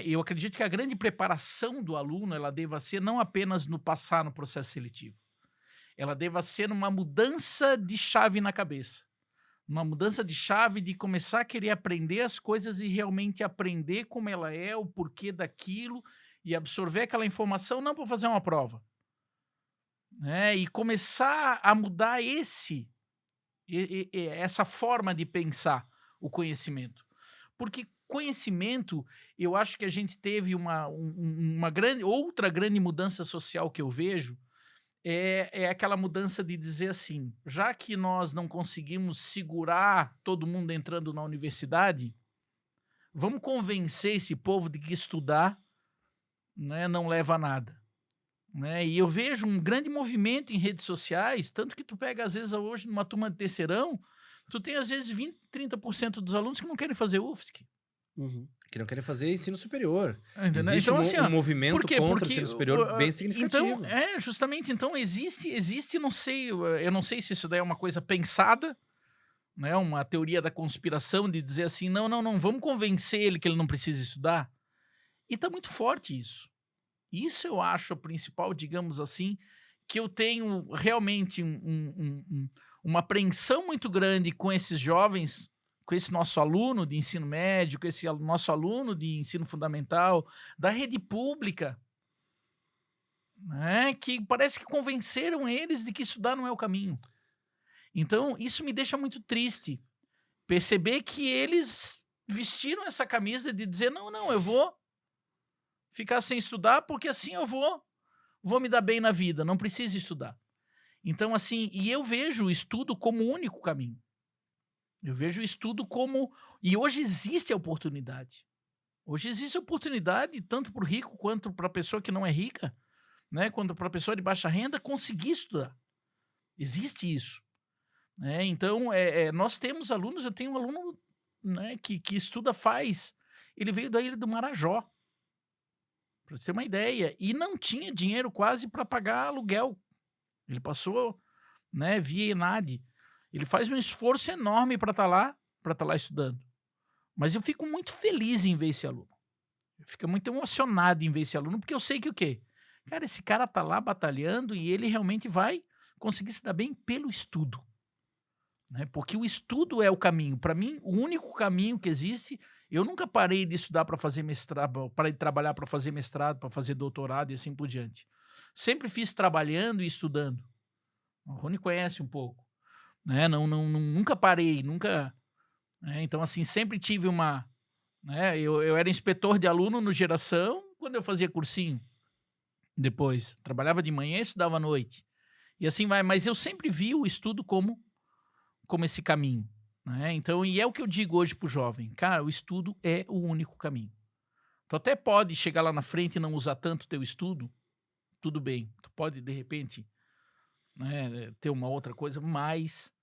Eu acredito que a grande preparação do aluno ela deva ser não apenas no passar no processo seletivo, ela deva ser uma mudança de chave na cabeça. Uma mudança de chave de começar a querer aprender as coisas e realmente aprender como ela é, o porquê daquilo, e absorver aquela informação não para fazer uma prova. Né? E começar a mudar essa forma de pensar o conhecimento. Porque conhecimento, eu acho que a gente teve outra grande mudança social que eu vejo, é aquela mudança de dizer assim, já que nós não conseguimos segurar todo mundo entrando na universidade, vamos convencer esse povo de que estudar, né, não leva a nada. Né? E eu vejo um grande movimento em redes sociais, tanto que tu pega, às vezes, hoje, numa turma de terceirão, tu tem, às vezes, 20%, 30% dos alunos que não querem fazer UFSC. Que não querem fazer ensino superior. Entendeu? Existe Então, assim, um movimento por quê? contra Porque o ensino superior bem significativo. Então, justamente, então existe, não sei, eu não sei se isso daí é uma coisa pensada, né, uma teoria da conspiração de dizer assim, não, vamos convencer ele que ele não precisa estudar. E tá muito forte isso. Isso eu acho a principal, digamos assim, que eu tenho realmente uma apreensão muito grande com esses jovens, com esse nosso aluno de ensino médio, com esse nosso aluno de ensino fundamental, da rede pública, né, que parece que convenceram eles de que estudar não é o caminho. Então, isso me deixa muito triste. Perceber que eles vestiram essa camisa de dizer, não, eu vou ficar sem estudar porque assim eu vou me dar bem na vida, não preciso estudar. Então, assim, e eu vejo o estudo como o único caminho. Eu vejo o estudo como... E hoje existe a oportunidade. Hoje existe a oportunidade, tanto para o rico quanto para a pessoa que não é rica, né? Quanto para a pessoa de baixa renda, conseguir estudar. Existe isso. Né? Então, nós temos alunos, eu tenho um aluno, né, que estuda ele veio da Ilha do Marajó, para você ter uma ideia, e não tinha dinheiro quase para pagar aluguel. Ele passou, né, via ENAD. Ele faz um esforço enorme para estar lá estudando. Mas eu fico muito feliz em ver esse aluno. Eu fico muito emocionado em ver esse aluno, porque eu sei que o quê? Cara, esse cara tá lá batalhando e ele realmente vai conseguir se dar bem pelo estudo. Né? Porque o estudo é o caminho. Para mim, o único caminho que existe... Eu nunca parei de estudar para fazer mestrado, parei de trabalhar para fazer mestrado, para fazer doutorado e assim por diante. Sempre fiz trabalhando e estudando. O Rony conhece um pouco. Né? Nunca parei, nunca... Né? Então, assim, sempre tive uma... Né? Eu era inspetor de aluno no Geração quando eu fazia cursinho. Depois, trabalhava de manhã e estudava à noite. E assim vai. Mas eu sempre vi o estudo como esse caminho. Né? Então, e é o que eu digo hoje pro jovem. Cara, o estudo é o único caminho. Tu até pode chegar lá na frente e não usar tanto o teu estudo, tudo bem. Tu pode, de repente, né, ter uma outra coisa, mas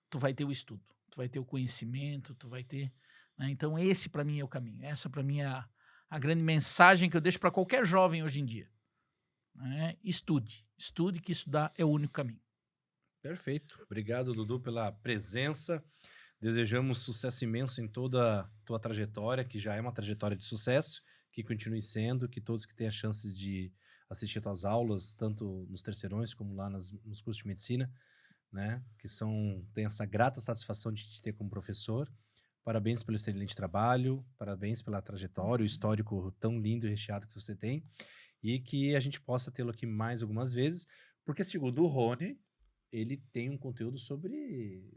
tu vai ter o estudo, tu vai ter o conhecimento, tu vai ter... Né? Então, esse para mim é o caminho. Essa para mim é a grande mensagem que eu deixo para qualquer jovem hoje em dia. Né? Estude, que estudar é o único caminho. Perfeito. Obrigado, Dudu, pela presença. Desejamos sucesso imenso em toda a tua trajetória, que já é uma trajetória de sucesso, que continue sendo, que todos que tenham a chance de assistir tuas aulas, tanto nos terceirões como lá nos cursos de medicina, né, que tem essa grata satisfação de te ter como professor. Parabéns pelo excelente trabalho, parabéns pela trajetória, o histórico tão lindo e recheado que você tem, e que a gente possa tê-lo aqui mais algumas vezes, porque segundo o Rony, ele tem um conteúdo sobre...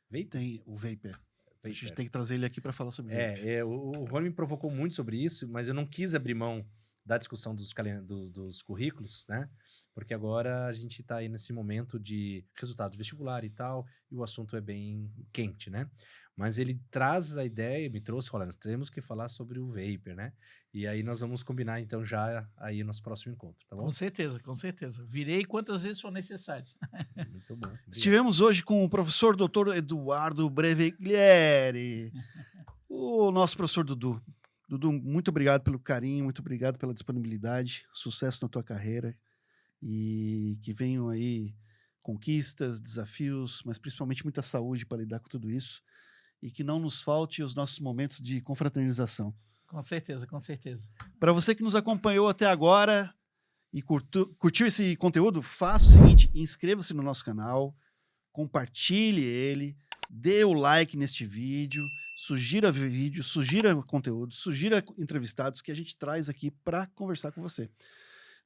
Vapor? Tem o Vapor. A gente tem que trazer ele aqui para falar sobre Vapor. O Rony me provocou muito sobre isso, mas eu não quis abrir mão da discussão dos currículos, né? Porque agora a gente está aí nesse momento de resultado vestibular e tal, e o assunto é bem quente, né? Mas ele traz a ideia, me trouxe, olha, nós temos que falar sobre o Vapor, né? E aí nós vamos combinar, então, já aí no nosso próximo encontro, tá bom? Com certeza, com certeza. Virei quantas vezes for necessário. Muito bom. Obrigado. Estivemos hoje com o professor Dr. Eduardo Breviglieri, o nosso professor Dudu. Dudu, muito obrigado pelo carinho, muito obrigado pela disponibilidade, sucesso na tua carreira e que venham aí conquistas, desafios, mas principalmente muita saúde para lidar com tudo isso e que não nos falte os nossos momentos de confraternização. Com certeza, com certeza. Para você que nos acompanhou até agora e curtiu esse conteúdo, faça o seguinte, inscreva-se no nosso canal, compartilhe ele, dê o like neste vídeo, sugira vídeo, sugira conteúdo, sugira entrevistados que a gente traz aqui para conversar com você.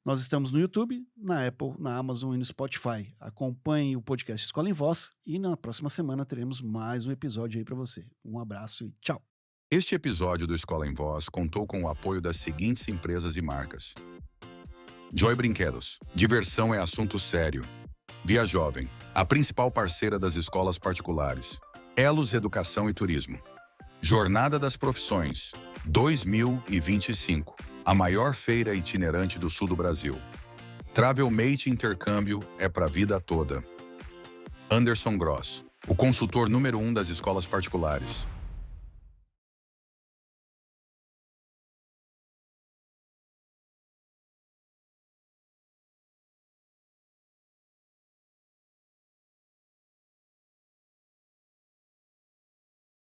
Nós estamos no YouTube, na Apple, na Amazon e no Spotify. Acompanhe o podcast Escola em Voz e na próxima semana teremos mais um episódio aí para você. Um abraço e tchau! Este episódio do Escola em Voz contou com o apoio das seguintes empresas e marcas. Joy Brinquedos. Diversão é assunto sério. Via Jovem, a principal parceira das escolas particulares. Elos Educação e Turismo. Jornada das Profissões 2025. A maior feira itinerante do sul do Brasil. Travelmate Intercâmbio é para a vida toda. Anderson Gross, o consultor número 1 das escolas particulares.